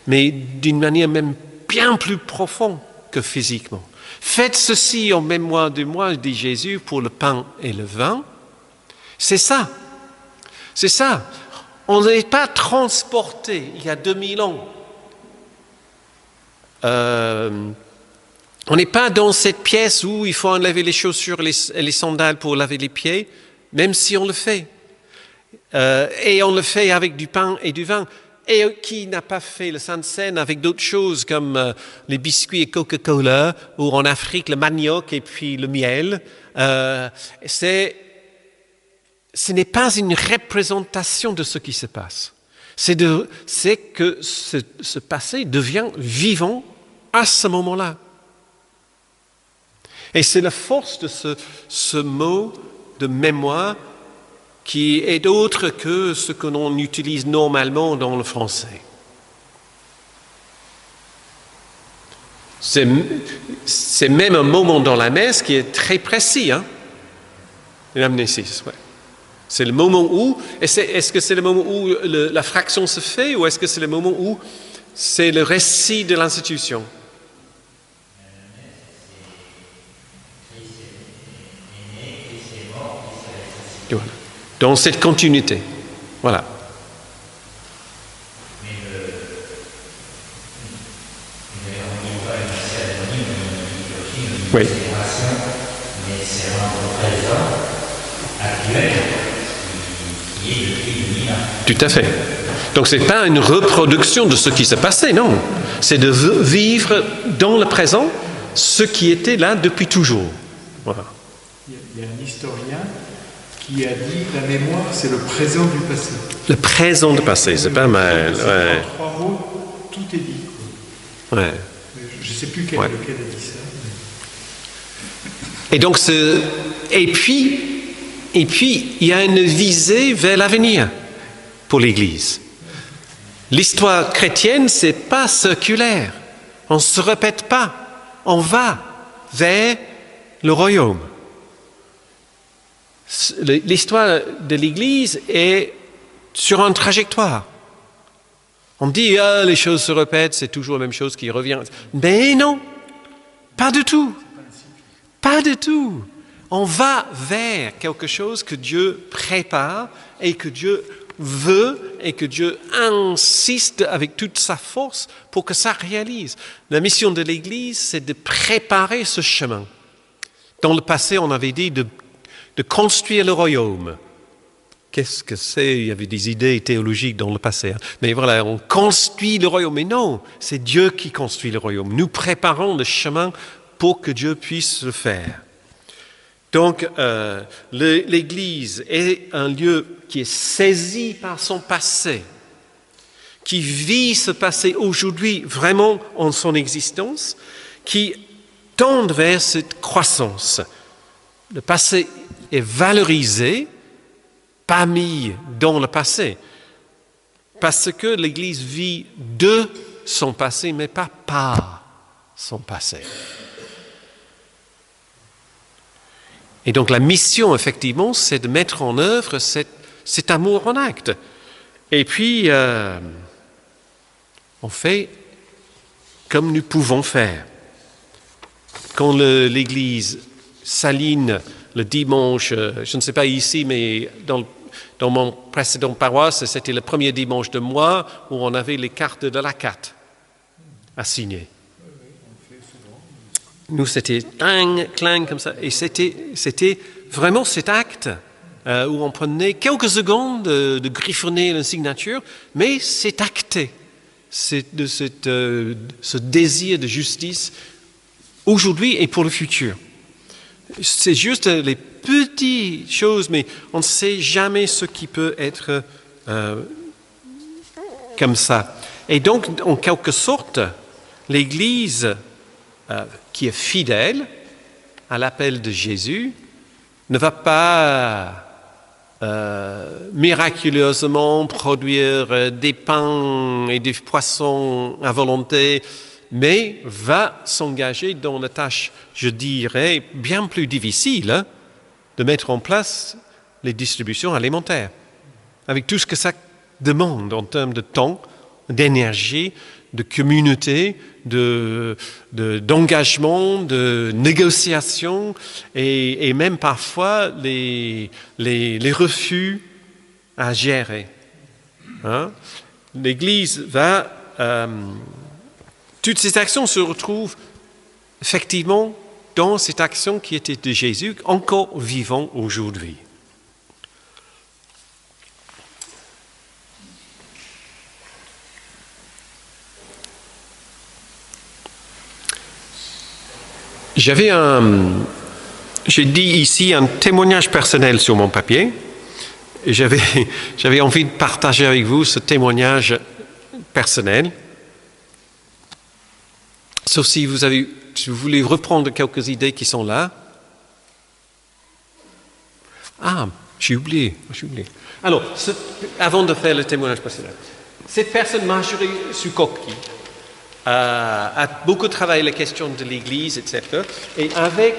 mais d'une manière même bien plus profonde que physiquement. Faites ceci en mémoire de moi, dit Jésus, pour le pain et le vin. C'est ça. C'est ça. On n'est pas transporté il y a 2000 ans. On n'est pas dans cette pièce où il faut enlever les chaussures et les sandales pour laver les pieds, même si on le fait. Et on le fait avec du pain et du vin. Et qui n'a pas fait le Sainte Seine avec d'autres choses comme les biscuits et Coca-Cola, ou en Afrique le manioc et puis le miel. Ce n'est pas une représentation de ce qui se passe. C'est que ce passé devient vivant à ce moment-là. Et c'est la force de ce mot de mémoire qui est autre que ce que l'on utilise normalement dans le français. C'est même un moment dans la messe qui est très précis, hein? L'amnésis, ouais. C'est le moment où, est-ce que c'est le moment où la fraction se fait, ou est-ce que c'est le moment où c'est le récit de l'institution? Voilà. Dans cette continuité. Voilà. Oui. Tout à fait. Donc ce n'est pas une reproduction de ce qui s'est passé, non. C'est de vivre dans le présent ce qui était là depuis toujours. Voilà. Il y a un historien qui a dit la mémoire, c'est le présent du passé. Le présent du passé, c'est pas mal. Ouais. En 3 mots, tout est dit. Ouais. Je ne sais plus lequel a dit ça. Et donc, et puis, il y a une visée vers l'avenir pour l'Église. L'histoire chrétienne, c'est pas circulaire. On ne se répète pas. On va vers le royaume. L'histoire de l'Église est sur une trajectoire. On dit, les choses se répètent, c'est toujours la même chose qui revient. Mais non, pas du tout. Pas du tout. On va vers quelque chose que Dieu prépare et que Dieu veut et que Dieu insiste avec toute sa force pour que ça réalise. La mission de l'Église, c'est de préparer ce chemin. Dans le passé, on avait dit de construire le royaume. Qu'est-ce que c'est? Il y avait des idées théologiques dans le passé. Hein. Mais voilà, on construit le royaume. Mais non, c'est Dieu qui construit le royaume. Nous préparons le chemin pour que Dieu puisse le faire. Donc, l'Église est un lieu qui est saisi par son passé, qui vit ce passé aujourd'hui vraiment en son existence, qui tendre vers cette croissance. Le passé est valorisé, pas mis dans le passé. Parce que l'Église vit de son passé, mais pas par son passé. Et donc la mission, effectivement, c'est de mettre en œuvre cet amour en acte. Et puis, on fait comme nous pouvons faire. Quand l'Église s'aligne le dimanche, je ne sais pas ici, mais dans mon précédent paroisse, c'était le premier dimanche de mois où on avait les cartes de la CAT à signer. Nous, c'était clang, comme ça. Et c'était vraiment cet acte où on prenait quelques secondes de griffonner la signature, mais c'est acté. C'est ce désir de justice aujourd'hui et pour le futur. C'est juste les petites choses, mais on ne sait jamais ce qui peut être comme ça. Et donc, en quelque sorte, l'Église qui est fidèle à l'appel de Jésus ne va pas miraculeusement produire des pains et des poissons à volonté, mais va s'engager dans la tâche, je dirais, bien plus difficile de mettre en place les distributions alimentaires, avec tout ce que ça demande en termes de temps, d'énergie, de communauté, d'engagement, de négociation et même parfois les refus à gérer. L'Église va... toutes ces actions se retrouvent effectivement dans cette action qui était de Jésus, encore vivant aujourd'hui. J'ai dit ici un témoignage personnel sur mon papier. Et j'avais envie de partager avec vous ce témoignage personnel. Sauf si vous voulez reprendre quelques idées qui sont là. Ah, j'ai oublié. Alors, avant de faire le témoignage personnel, cette personne, Marjorie Sukopki, a beaucoup travaillé la question de l'Église, etc. Et avec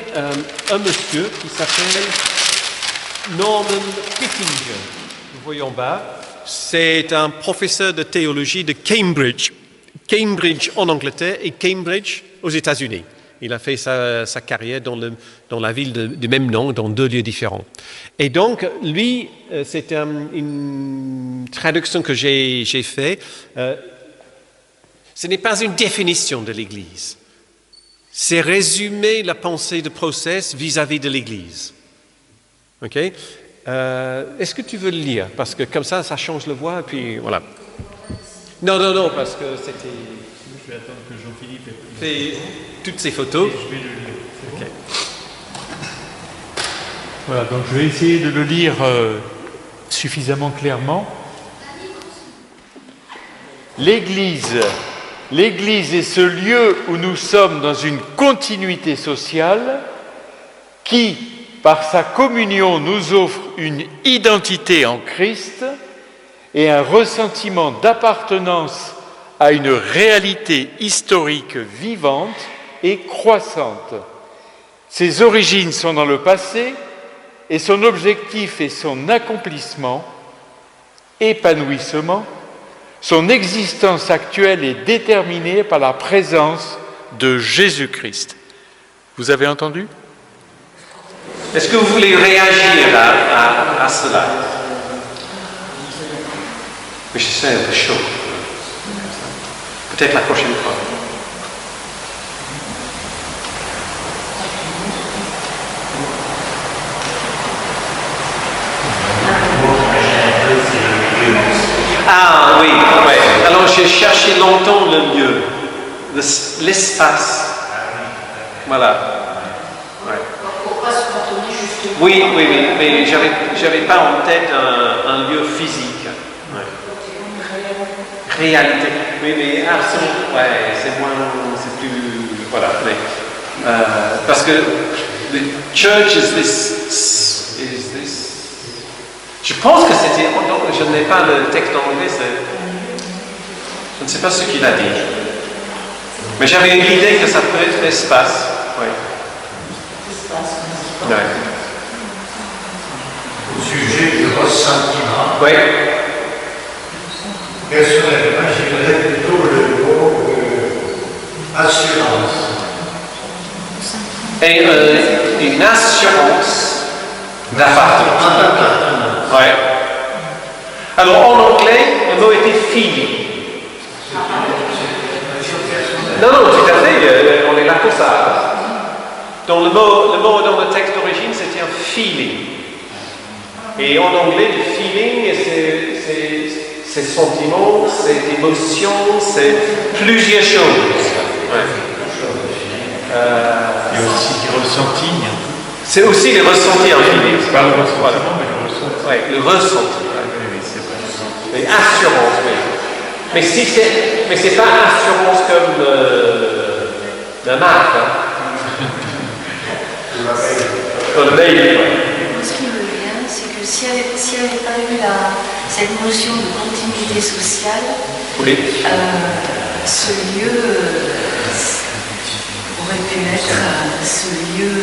un monsieur qui s'appelle Norman Pittinger. Vous voyez en bas, c'est un professeur de théologie de Cambridge en Angleterre et Cambridge aux États-Unis. Il a fait sa carrière dans la ville du même nom, dans 2 lieux différents. Et donc, lui, c'est une traduction que j'ai faite. Ce n'est pas une définition de l'Église. C'est résumer la pensée de Process vis-à-vis de l'Église. OK? Est-ce que tu veux le lire? Parce que comme ça change le voix, et puis voilà. Non, parce que c'était... Je vais attendre que Jean-Philippe ait fait toutes ces photos. Je vais le lire. Okay. Voilà, donc je vais essayer de le lire suffisamment clairement. L'Église est ce lieu où nous sommes dans une continuité sociale qui, par sa communion, nous offre une identité en Christ et un ressentiment d'appartenance à une réalité historique vivante et croissante. Ses origines sont dans le passé et son objectif est son accomplissement, épanouissement. Son existence actuelle est déterminée par la présence de Jésus-Christ. Vous avez entendu? Est-ce que vous voulez réagir à cela? Mais je sais un peu chaud. Peut-être la prochaine fois. Ah oui, ouais. Alors j'ai cherché longtemps le lieu, l'espace. Voilà. Ouais. Pourquoi se cantonner justement? Oui, mais j'avais pas en tête un lieu physique. Ouais. Réalité. Oui, mais absolument. Ouais, c'est plus. Voilà. Parce que the church is this. Je pense que c'était. Je n'ai pas le texte en anglais, je ne sais pas ce qu'il a dit. Mais j'avais une idée que ça peut être l'espace. Oui. Ouais. Au sujet du ressentiment. Oui. Personnellement, j'aimerais plutôt le mot assurance. Et une assurance d'appartenance. Ouais. Alors en anglais, le mot était feeling. Non, tout à fait, on est là pour ça. Donc le mot dans le texte d'origine, c'était un feeling. Et en anglais, le feeling, c'est sentiment, c'est émotion, c'est plusieurs choses. Ouais. Il y a aussi du ressenti. C'est aussi le ressenti en feeling. C'est pas le ressentiment, mais le ressenti. Oui, le ressenti. Oui, c'est vrai. Mais assurance, oui. Mais c'est pas assurance comme la marque. Comme le mail. Ce qui me vient, c'est que s'il n'y avait pas eu cette notion de continuité sociale, Oui. ce lieu aurait pu être ce lieu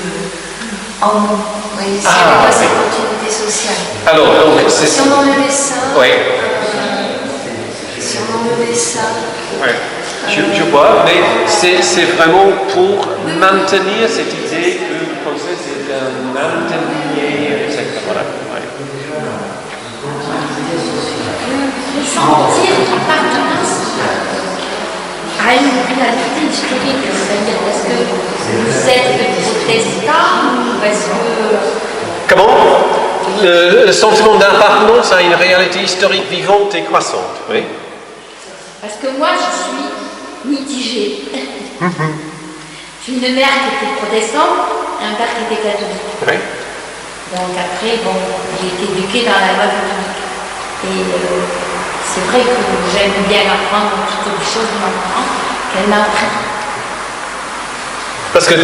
en nous. Oui, s'il n'y avait pas cette continuité sociale. Alors, donc, c'est si on enlevait ça, oui. si on enlevait ça, Ouais. Je vois, mais c'est vraiment pour maintenir cette idée que le procès c'est un maintenir, etc. Voilà. Ouais. Sentir appartenance à une réalité historique, c'est-à-dire est-ce que vous êtes protestant ou est-ce que... Comment le sentiment d'appartenance à une réalité historique vivante et croissante, oui. Parce que moi, je suis mitigée. J'ai une mère qui était protestante et un père qui était catholique. Oui. Donc après, bon, j'ai été éduquée dans la loi catholique. Et c'est vrai que j'aime bien apprendre toutes les choses de ma maman qu'elle m'a appris. Parce que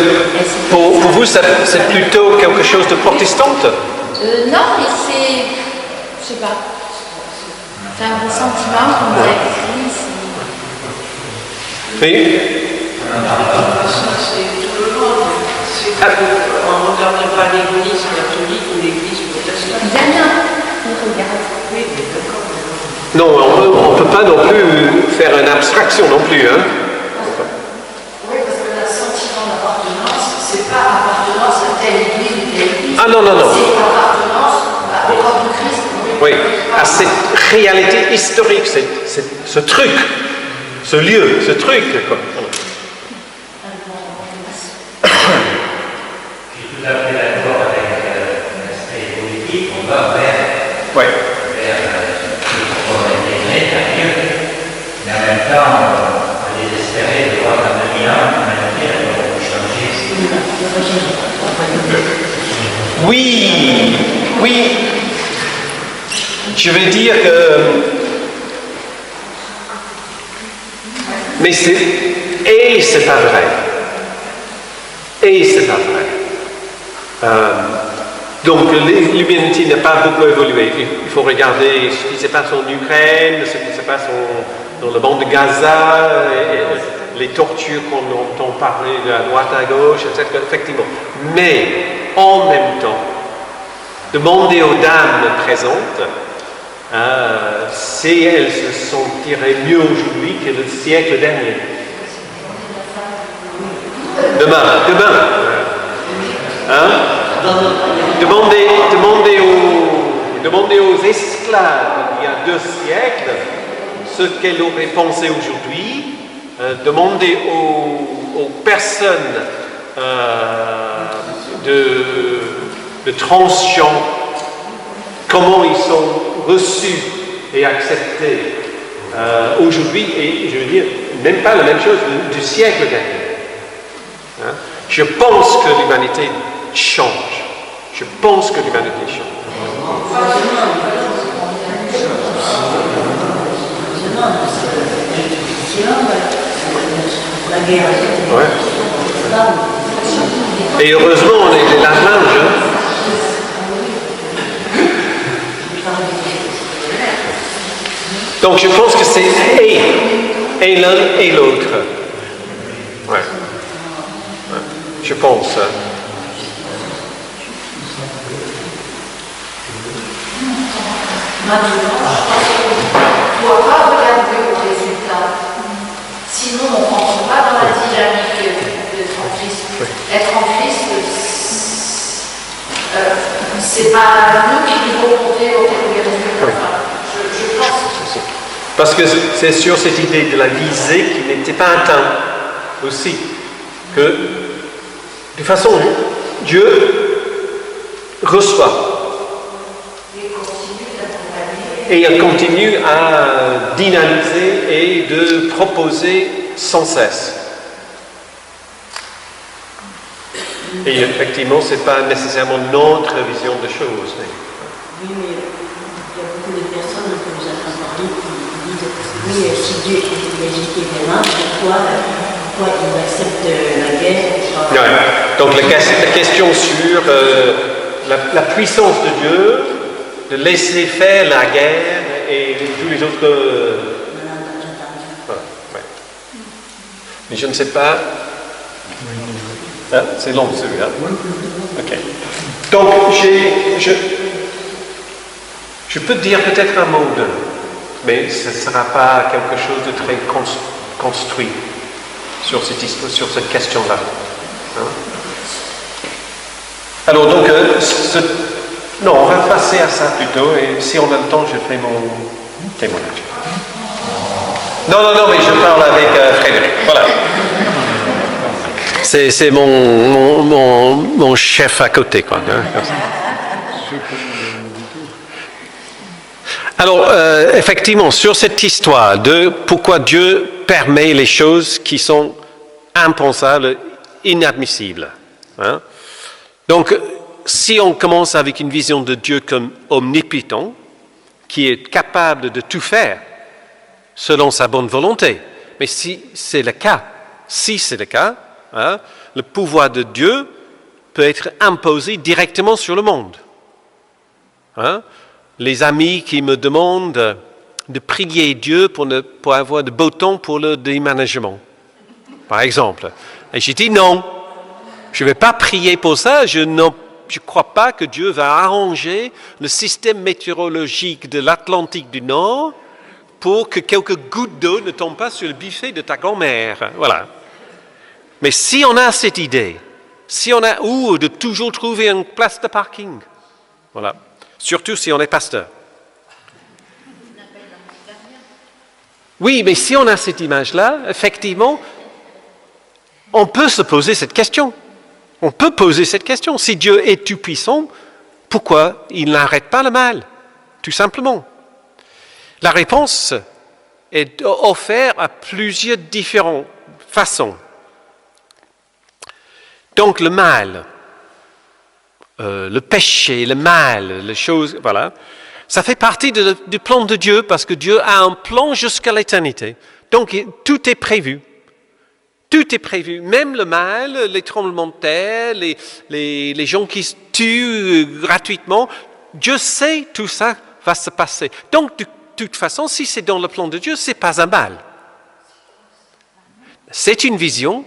pour vous, c'est plutôt quelque chose de protestante. Non, mais c'est... Je sais pas. C'est un ressentiment qu'on a écrit. Oui. On ne regarde pas l'église catholique ou l'église protestante. Bien, on regarde. Oui, d'accord. Non, on ne peut pas non plus faire une abstraction non plus. Hein. oui, parce que le sentiment d'appartenance, c'est pas appartenance à telle église ou telle église. Ah non. C'est appartenance au corps de Christ. Oui, à cette réalité historique, ce truc, ce lieu, ce truc. Quoi. Je suis tout à fait d'accord avec l'aspect politique, on va vers Ouais. pour intégrer, tant mieux. Mais en même temps, on est désespéré de voir dans 2000 ans, on va dire, on va changer. Oui. Je vais dire que... Mais c'est pas vrai. Donc l'humanité n'a pas beaucoup évolué. Il faut regarder ce qui se passe en Ukraine, ce qui se passe dans le bande de Gaza, et les tortures qu'on entend parler de à droite à gauche, etc. Effectivement. Mais en même temps, demandez aux dames présentes si elles se sentiraient mieux aujourd'hui que le siècle dernier. Demain. Hein? Demandez aux esclaves il y a 2 siècles ce qu'elles auraient pensé aujourd'hui. Demandez aux personnes de transgenres comment ils sont reçus et acceptés aujourd'hui, et je veux dire, même pas la même chose du siècle dernier. Hein? Je pense que l'humanité change. La guerre. Ouais. Et heureusement, on est les lave-linges. Hein. Donc je pense que c'est et l'un et l'autre. Ouais. Je pense. Maintenant, je pense qu'on ne doit pas regarder au résultat. Sinon, on ne rentre pas dans la dynamique d'être en Christ. Oui. Être en Christ, c'est pas nous qui devons compter au résultat. Oui. Je pense. Parce que c'est sur cette idée de la visée qui n'était pas atteinte aussi. Que, de toute façon, Dieu reçoit. Et il continue à dynamiser et de proposer sans cesse. Et effectivement, ce n'est pas nécessairement notre vision des choses. Oui, mais il y a beaucoup de personnes que vous avez entendues qui disent oui, si Dieu est vraiment, pourquoi il accepte la guerre? Ouais. Donc la question sur la puissance de Dieu, de laisser faire la guerre et tous les autres. Voilà, ouais. Mais je ne sais pas. Ah, c'est long celui-là. Ok. Donc je peux dire peut-être un mot de, mais ce ne sera pas quelque chose de très construit sur cette question-là. Hein? Alors donc non, on va passer à ça plutôt, et si on a le temps, je fais mon témoignage. Non, mais je parle avec Frédéric, voilà. C'est mon chef à côté, quoi. Alors, effectivement, sur cette histoire de pourquoi Dieu permet les choses qui sont impensables, inadmissibles. Hein? Donc, si on commence avec une vision de Dieu comme omnipotent, qui est capable de tout faire selon sa bonne volonté, mais si c'est le cas, hein, le pouvoir de Dieu peut être imposé directement sur le monde. Hein? Les amis qui me demandent de prier Dieu pour avoir de beau temps pour le déménagement, par exemple. Et j'ai dit non, je ne vais pas prier pour ça, je ne crois pas que Dieu va arranger le système météorologique de l'Atlantique du Nord pour que quelques gouttes d'eau ne tombent pas sur le buffet de ta grand-mère. Voilà. Mais si on a cette idée, ou de toujours trouver une place de parking, voilà. Surtout si on est pasteur. Oui, mais si on a cette image-là, effectivement, on peut se poser cette question. On peut poser cette question. Si Dieu est tout-puissant, pourquoi il n'arrête pas le mal? Tout simplement. La réponse est offerte à plusieurs différentes façons. Donc le mal, le péché, le mal, les choses, voilà, ça fait partie du plan de Dieu parce que Dieu a un plan jusqu'à l'éternité. Donc tout est prévu. Tout est prévu, même le mal, les tremblements de terre, les gens qui se tuent gratuitement. Dieu sait tout ça va se passer. Donc, de toute façon, si c'est dans le plan de Dieu, ce n'est pas un mal. C'est une vision,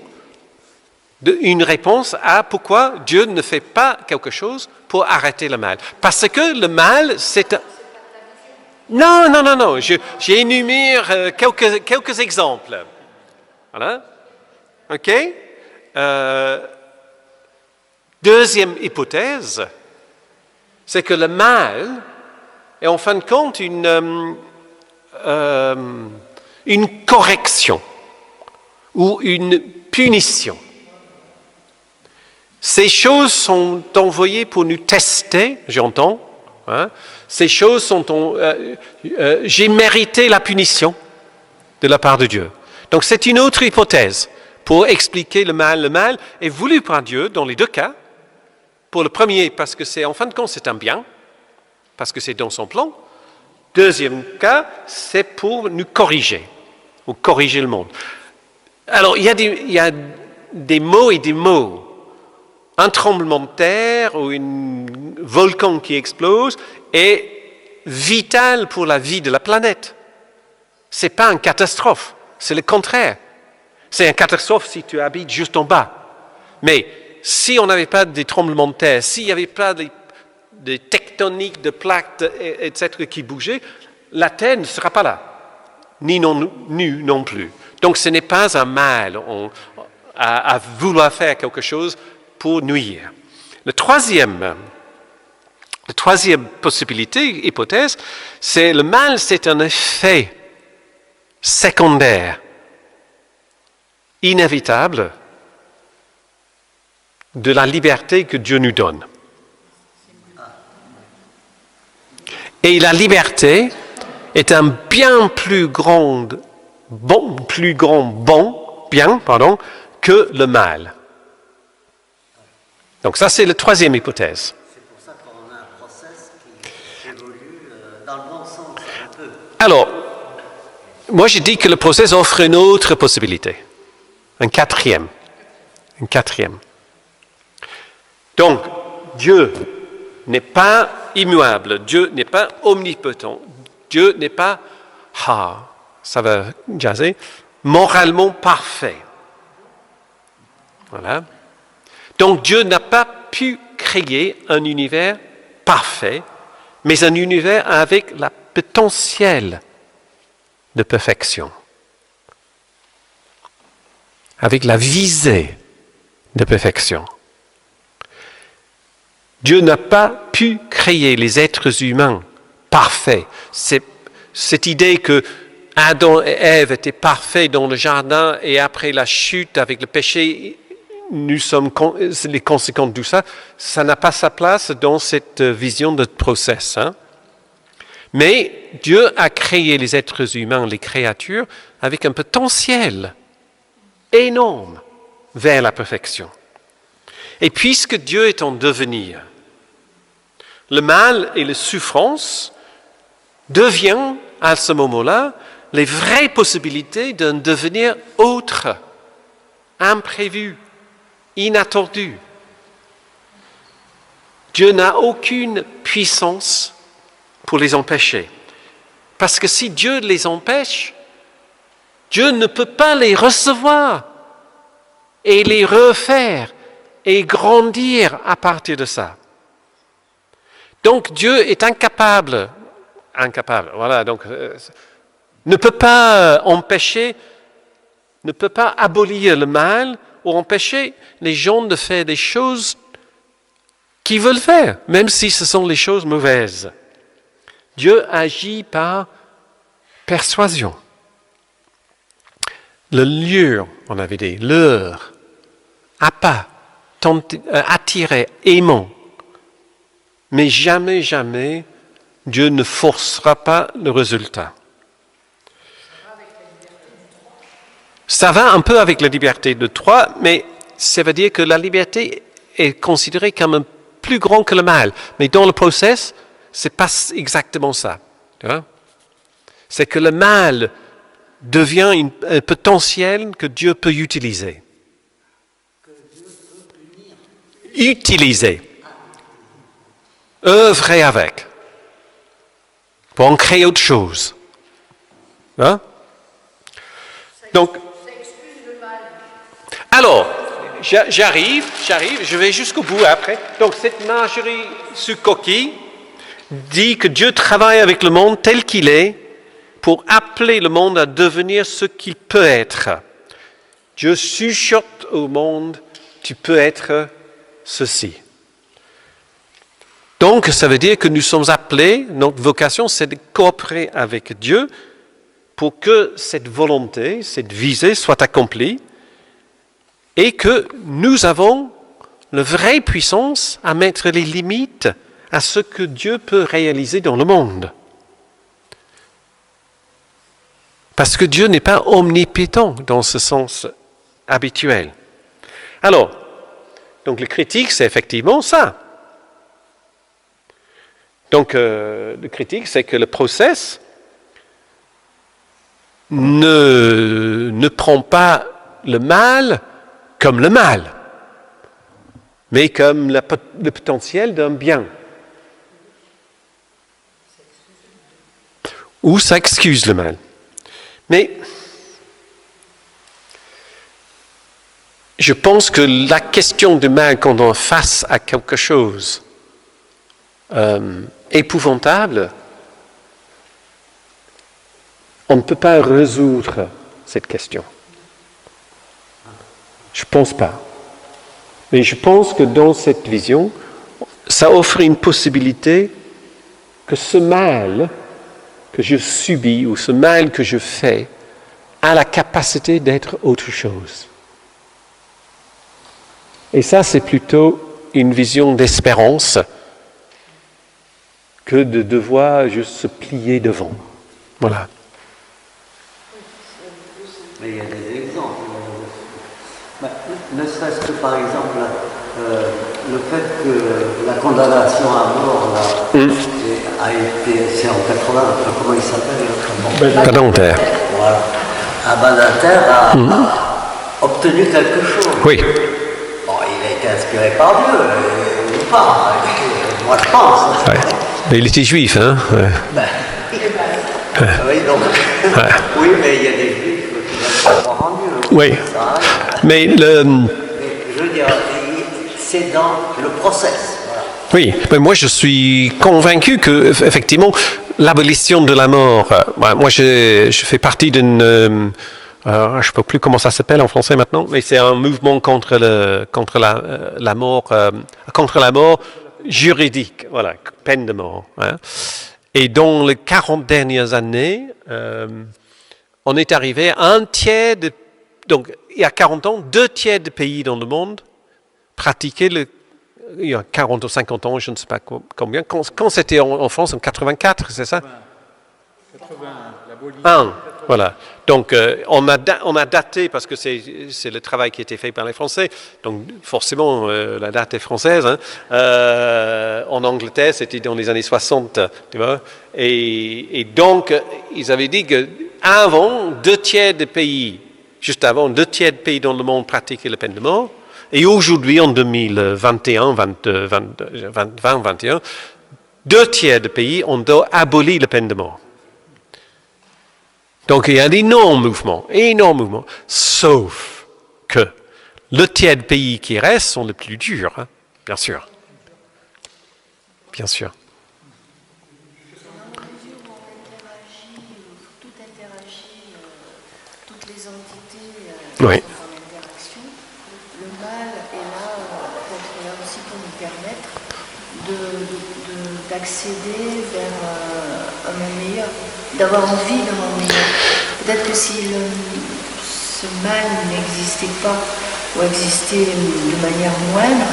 une réponse à pourquoi Dieu ne fait pas quelque chose pour arrêter le mal. Parce que le mal, c'est un... Non. J'énumère quelques exemples. Voilà. OK? Deuxième hypothèse, c'est que le mal est en fin de compte une correction ou une punition. Ces choses sont envoyées pour nous tester, j'entends. Hein? Ces choses sont... j'ai mérité la punition de la part de Dieu. Donc c'est une autre hypothèse. Pour expliquer le mal. Le mal est voulu par Dieu dans les deux cas. Pour le premier, parce que c'est en fin de compte, c'est un bien, parce que c'est dans son plan. Deuxième cas, c'est pour nous corriger, ou corriger le monde. Alors, il y a des mots et des mots. un tremblement de terre ou un volcan qui explose est vital pour la vie de la planète. Ce n'est pas une catastrophe, c'est le contraire. C'est une catastrophe si tu habites juste en bas. Mais si on n'avait pas de tremblements de terre, s'il n'y avait pas de tectoniques, de plaques, etc. qui bougeaient, la Terre ne sera pas là, ni nous non plus. Donc ce n'est pas un mal à vouloir faire quelque chose pour nuire. La troisième possibilité, hypothèse, c'est le mal, c'est un effet secondaire, inévitable, de la liberté que Dieu nous donne. Et la liberté est un bien plus grand bien que le mal. Donc ça, c'est la troisième hypothèse. C'est pour ça qu'on a un process qui évolue dans le bon sens un peu. Alors, moi je dis que le process offre une autre possibilité, un quatrième. Donc, Dieu n'est pas immuable, Dieu n'est pas omnipotent, Dieu n'est pas, ça va jaser, moralement parfait. Voilà. Donc Dieu n'a pas pu créer un univers parfait, mais un univers avec le potentiel de perfection, avec la visée de perfection. Dieu n'a pas pu créer les êtres humains parfaits. Cette idée que Adam et Ève étaient parfaits dans le jardin et après la chute avec le péché, nous sommes les conséquences de tout ça, ça n'a pas sa place dans cette vision de process. Mais Dieu a créé les êtres humains, les créatures, avec un potentiel énorme vers la perfection. Et puisque Dieu est en devenir, le mal et la souffrance deviennent à ce moment-là les vraies possibilités d'un devenir autre, imprévu, inattendu. Dieu n'a aucune puissance pour les empêcher. Parce que si Dieu les empêche, Dieu ne peut pas les recevoir et les refaire et grandir à partir de ça. Donc Dieu est incapable, voilà, donc ne peut pas empêcher, ne peut pas abolir le mal ou empêcher les gens de faire des choses qu'ils veulent faire, même si ce sont les choses mauvaises. Dieu agit par persuasion. Le lure, on avait dit, leurre, appât, attirer, aimant. Mais jamais, jamais, Dieu ne forcera pas le résultat. Ça va un peu avec la liberté de droit, mais ça veut dire que la liberté est considérée comme un plus grand que le mal. Mais dans le process, ce n'est pas exactement ça. C'est que le mal devient un potentiel que Dieu peut utiliser. Utiliser. Œuvrer avec. Pour en créer autre chose. Donc, alors, j'arrive, je vais jusqu'au bout après. Donc, cette Marjorie sur coquille dit que Dieu travaille avec le monde tel qu'il est pour appeler le monde à devenir ce qu'il peut être. Dieu chuchote au monde, tu peux être ceci. Donc, ça veut dire que nous sommes appelés, notre vocation, c'est de coopérer avec Dieu pour que cette volonté, cette visée soit accomplie et que nous avons la vraie puissance à mettre les limites à ce que Dieu peut réaliser dans le monde. Parce que Dieu n'est pas omnipotent dans ce sens habituel. Alors, donc le critique, c'est effectivement ça. Donc, le critique, c'est que le process ne prend pas le mal comme le mal. mais comme le potentiel d'un bien. Ou ça excuse le mal. Mais je pense que la question du mal quand on est face à quelque chose épouvantable, on ne peut pas résoudre cette question. Je ne pense pas. Mais je pense que dans cette vision, ça offre une possibilité que ce mal que je subis ou ce mal que je fais a la capacité d'être autre chose. Et ça, c'est plutôt une vision d'espérance que de devoir juste se plier devant. Voilà. Mais il y a des exemples. Ne serait-ce que par exemple le fait que la condamnation à mort là, a été, c'est en 80, comment il s'appelle Badinter. Voilà. Badinter a obtenu quelque chose. Oui. Bon, il a été inspiré par Dieu, ou pas. Moi je pense. Ouais. Mais il était juif, hein ouais. Oui, donc, oui, mais il y a des juifs qui ne croient en Dieu. Oui. Mais je veux dire, c'est dans le process. Voilà. Oui, mais moi je suis convaincu que effectivement l'abolition de la mort. Moi je fais partie d'une, je ne sais pas plus comment ça s'appelle en français maintenant, mais c'est un mouvement contre la mort juridique, voilà, peine de mort. Hein. Et dans les 40 dernières années, on est arrivé à un tiers de, donc il y a 40 ans, 2 tiers des pays dans le monde pratiquaient il y a 40 ou 50 ans, je ne sais pas combien, quand c'était en France, en 84, c'est ça 80, la Bolivie. Voilà. Donc, on a daté, parce que c'est le travail qui a été fait par les Français, donc forcément, la date est française. Hein. En Angleterre, c'était dans les années 60, tu vois. Et donc, ils avaient dit qu'avant, 2 tiers des pays, juste avant, 2 tiers des pays dans le monde pratiquaient la peine de mort. Et aujourd'hui, en 2021, 2021, 2 tiers des pays ont aboli la peine de mort. Donc, il y a un énorme mouvement, sauf que le tiers de pays qui restent sont les plus durs, hein, bien sûr. Bien sûr. Tout interagit, toutes les entités Oui. sont en interaction. Le mal est là, peut-être là aussi pour nous permettre d'accéder vers un monde meilleur, d'avoir envie d'un monde meilleur. Peut-être que si ce mal n'existait pas ou existait de manière moindre,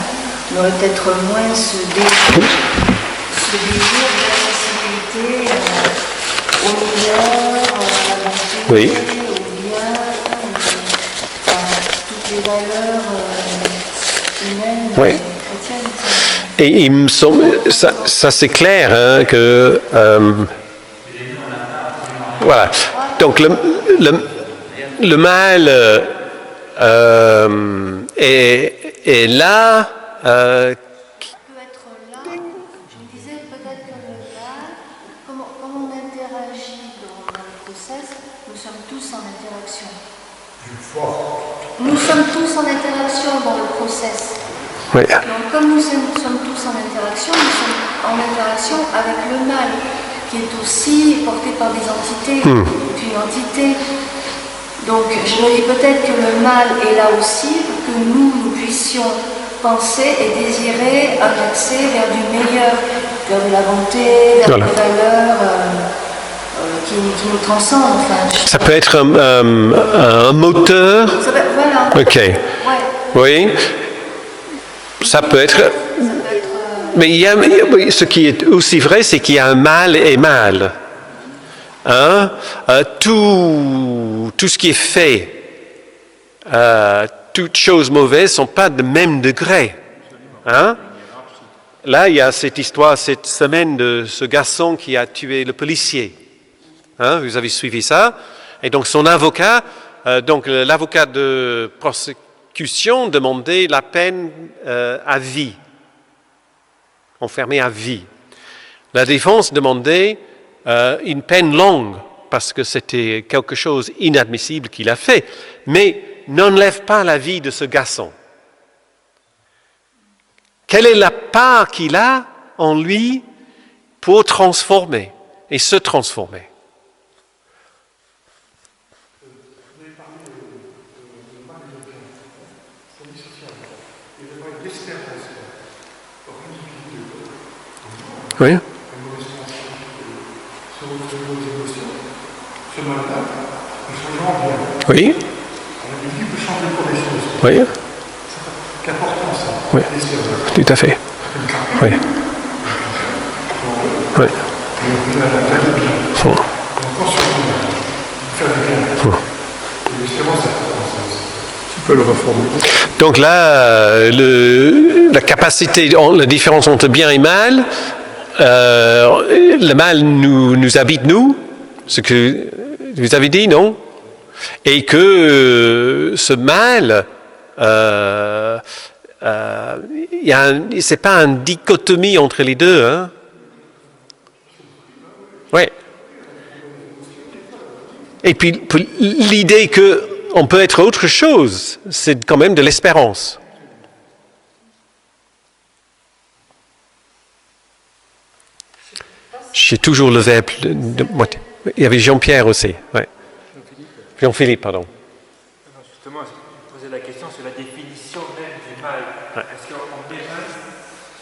on aurait peut-être moins ce désir de la sensibilité au meilleur, à la bonté, Oui. au bien, à toutes les valeurs humaines Oui. chrétiennes. Et il me semble, ça c'est clair, hein, que voilà. Donc le mal est là. Peut être là. Je me disais peut-être que le mal, comme on interagit dans le process, nous sommes tous en interaction. Nous sommes tous en interaction dans le process. Oui. Donc comme nous sommes tous en interaction, nous sommes en interaction avec le mal, qui est aussi porté par des entités, une entité. Donc je me dis peut-être que le mal est là aussi pour que nous puissions penser et désirer un accès vers du meilleur, vers de la bonté, vers Voilà. des valeurs qui nous transcendent. Enfin, Ça peut être un moteur. ça va- voilà. Ok. Ouais. Oui. Ça peut être. Mais ce qui est aussi vrai, c'est qu'il y a un mal et mal. Hein? Tout ce qui est fait, toutes choses mauvaises ne sont pas de même degré. Hein? Là, il y a cette histoire cette semaine de ce garçon qui a tué le policier. Hein? Vous avez suivi ça? Et donc son avocat, donc l'avocat de l'exécution demandait la peine à vie, enfermé à vie. La défense demandait une peine longue, parce que c'était quelque chose d'inadmissible qu'il a fait, mais n'enlève pas la vie de ce garçon. Quelle est la part qu'il a en lui pour transformer et se transformer? Oui. Oui. Oui. Oui. Tout à fait. Oui. Oui. Tu peux le reformuler. Donc là, la capacité, la différence entre bien et mal, le mal nous habite, nous, ce que vous avez dit, non? Et que ce mal, c'est pas une dichotomie entre les deux, hein? Oui. Et puis l'idée qu'on peut être autre chose, c'est quand même de l'espérance. J'ai toujours le verbe de moitié. Il y avait Jean-Pierre aussi. Ouais. Jean-Philippe, pardon. Justement, je posais la question sur la définition même du mal. Ouais. Est-ce qu'on définit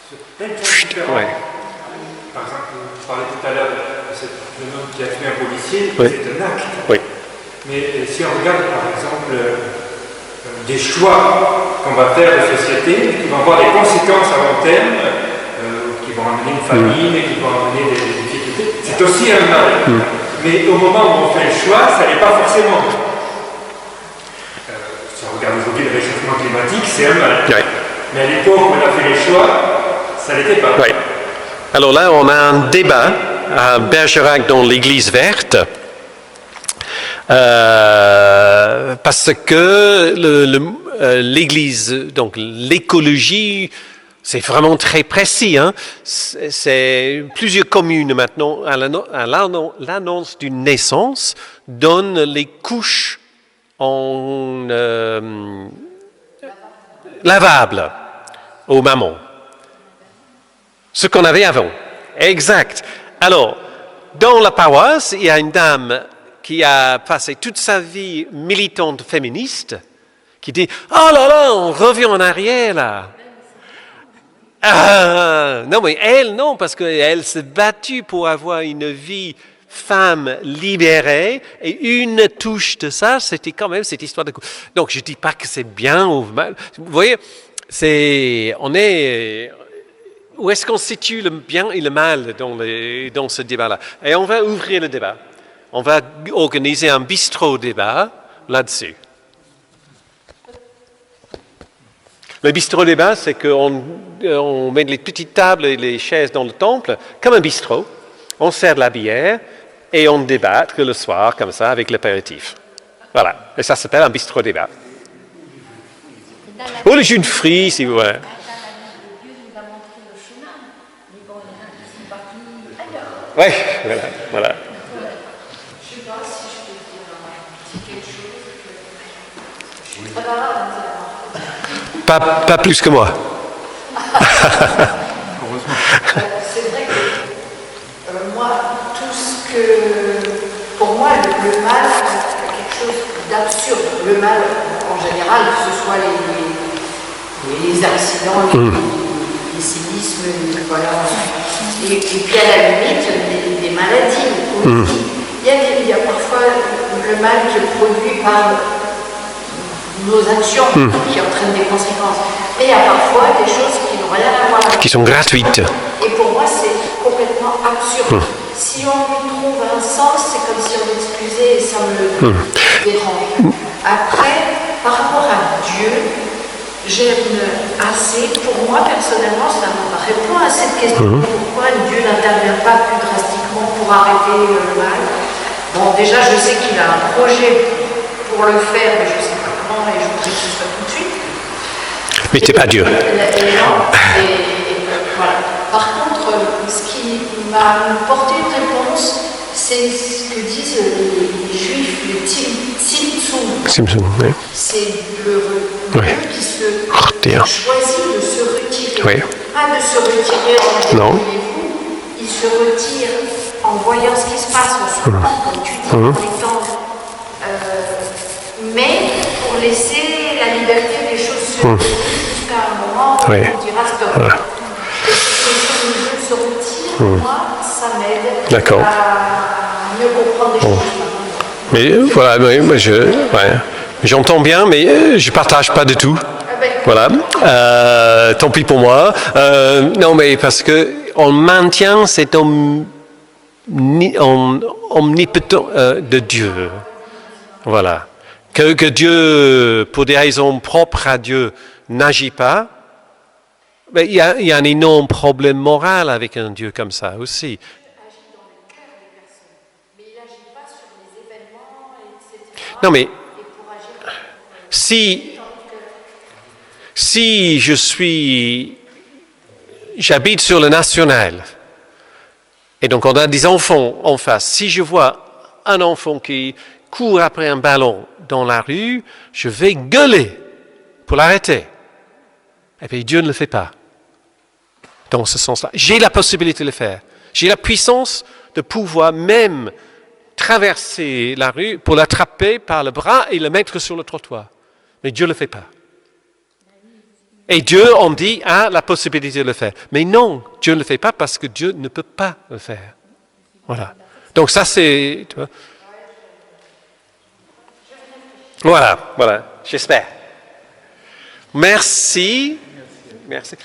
sur plein de choses différentes? Ouais. Par exemple, vous parlez tout à l'heure de cet homme qui a tué un policier, oui. C'est un acte. Oui. Mais si on regarde par exemple des choix qu'on va faire de société, qui vont avoir des conséquences à long terme, qui vont amener une famine, qui vont amener des difficultés, c'est aussi un mal. Mais au moment où on fait le choix, ça n'est pas forcément. Si on regarde aujourd'hui le réchauffement climatique, c'est un mal. Oui. Mais à l'époque où on a fait les choix, ça n'était pas. Oui. Alors là, on a un débat à Bergerac dans l'Église verte. Parce que l'Église, donc l'écologie, c'est vraiment très précis. Hein? C'est plusieurs communes maintenant, à l'annonce d'une naissance, donnent les couches en lavables aux mamans. Ce qu'on avait avant. Exact. Alors, dans la paroisse, il y a une dame qui a passé toute sa vie militante féministe, qui dit « Oh là là, on revient en arrière là !» Non, mais elle, non, parce qu'elle s'est battue pour avoir une vie femme libérée, et une touche de ça, c'était quand même cette histoire de... Donc, je ne dis pas que c'est bien ou mal. Vous voyez, où est-ce qu'on situe le bien et le mal dans ce débat-là? Et on va ouvrir le débat. On va organiser un bistrot débat là-dessus. Le bistrot débat, c'est qu'on met les petites tables et les chaises dans le temple, comme un bistrot. On sert de la bière et on débat le soir, comme ça, avec l'apéritif. Voilà. Et ça s'appelle un bistrot débat. Ou le jus de fruits, si vous voulez. Oui, voilà. Pas plus que moi. C'est vrai que moi, pour moi, le mal, c'est quelque chose d'absurde. Le mal, en général, que ce soit les accidents, les cynismes, voilà. Et puis à la limite, des maladies aussi. Il y a parfois le mal qui est produit par nos actions qui entraînent des conséquences. Et il y a parfois des choses qui n'ont rien à voir avec. Qui sont gratuites. Et pour moi, c'est complètement absurde. Si on lui trouve un sens, c'est comme si on l'excusait et ça me dérange. Après, par rapport à Dieu, j'aime assez, pour moi personnellement, ça me répond à cette question. Pourquoi Dieu n'intervient pas plus drastiquement pour arrêter le mal? Bon, déjà, je sais qu'il a un projet pour le faire, mais je ne sais pas comment, et je voudrais que ce soit tout de suite. Mais tu n'es pas Dieu. Non, voilà. Par contre, ce qui m'a porté une réponse, c'est ce que disent les juifs, le Tzimtzum. Oui. C'est le Oui. qui choisit de se retirer. Oui. Pas de se retirer en Non. il se retire en voyant ce qui se passe, en souffrant, comme tu dis, en étant, mais pour laisser la liberté des choses se faire jusqu'à un moment où on dira stop. Voilà. Et si se retire, moi, ça m'aide D'accord. à mieux comprendre les choses. Mais voilà, moi j'entends bien, mais je partage pas du tout. Voilà, tant pis pour moi. Non, mais parce que on maintient cet omnipotent de Dieu. Voilà. Que Dieu, pour des raisons propres à Dieu, n'agit pas. Mais il y a un énorme problème moral avec un Dieu comme ça aussi. Non, mais si j'habite sur le national, et donc on a des enfants en face, si je vois un enfant qui court après un ballon dans la rue, je vais gueuler pour l'arrêter. Et puis Dieu ne le fait pas. Dans ce sens-là, j'ai la possibilité de le faire. J'ai la puissance de pouvoir même traverser la rue pour l'attraper par le bras et le mettre sur le trottoir. Mais Dieu ne le fait pas. Et Dieu, on dit, a la possibilité de le faire. Mais non, Dieu ne le fait pas parce que Dieu ne peut pas le faire. Voilà. Donc ça, c'est... Tu vois. Voilà, j'espère. Merci. Merci.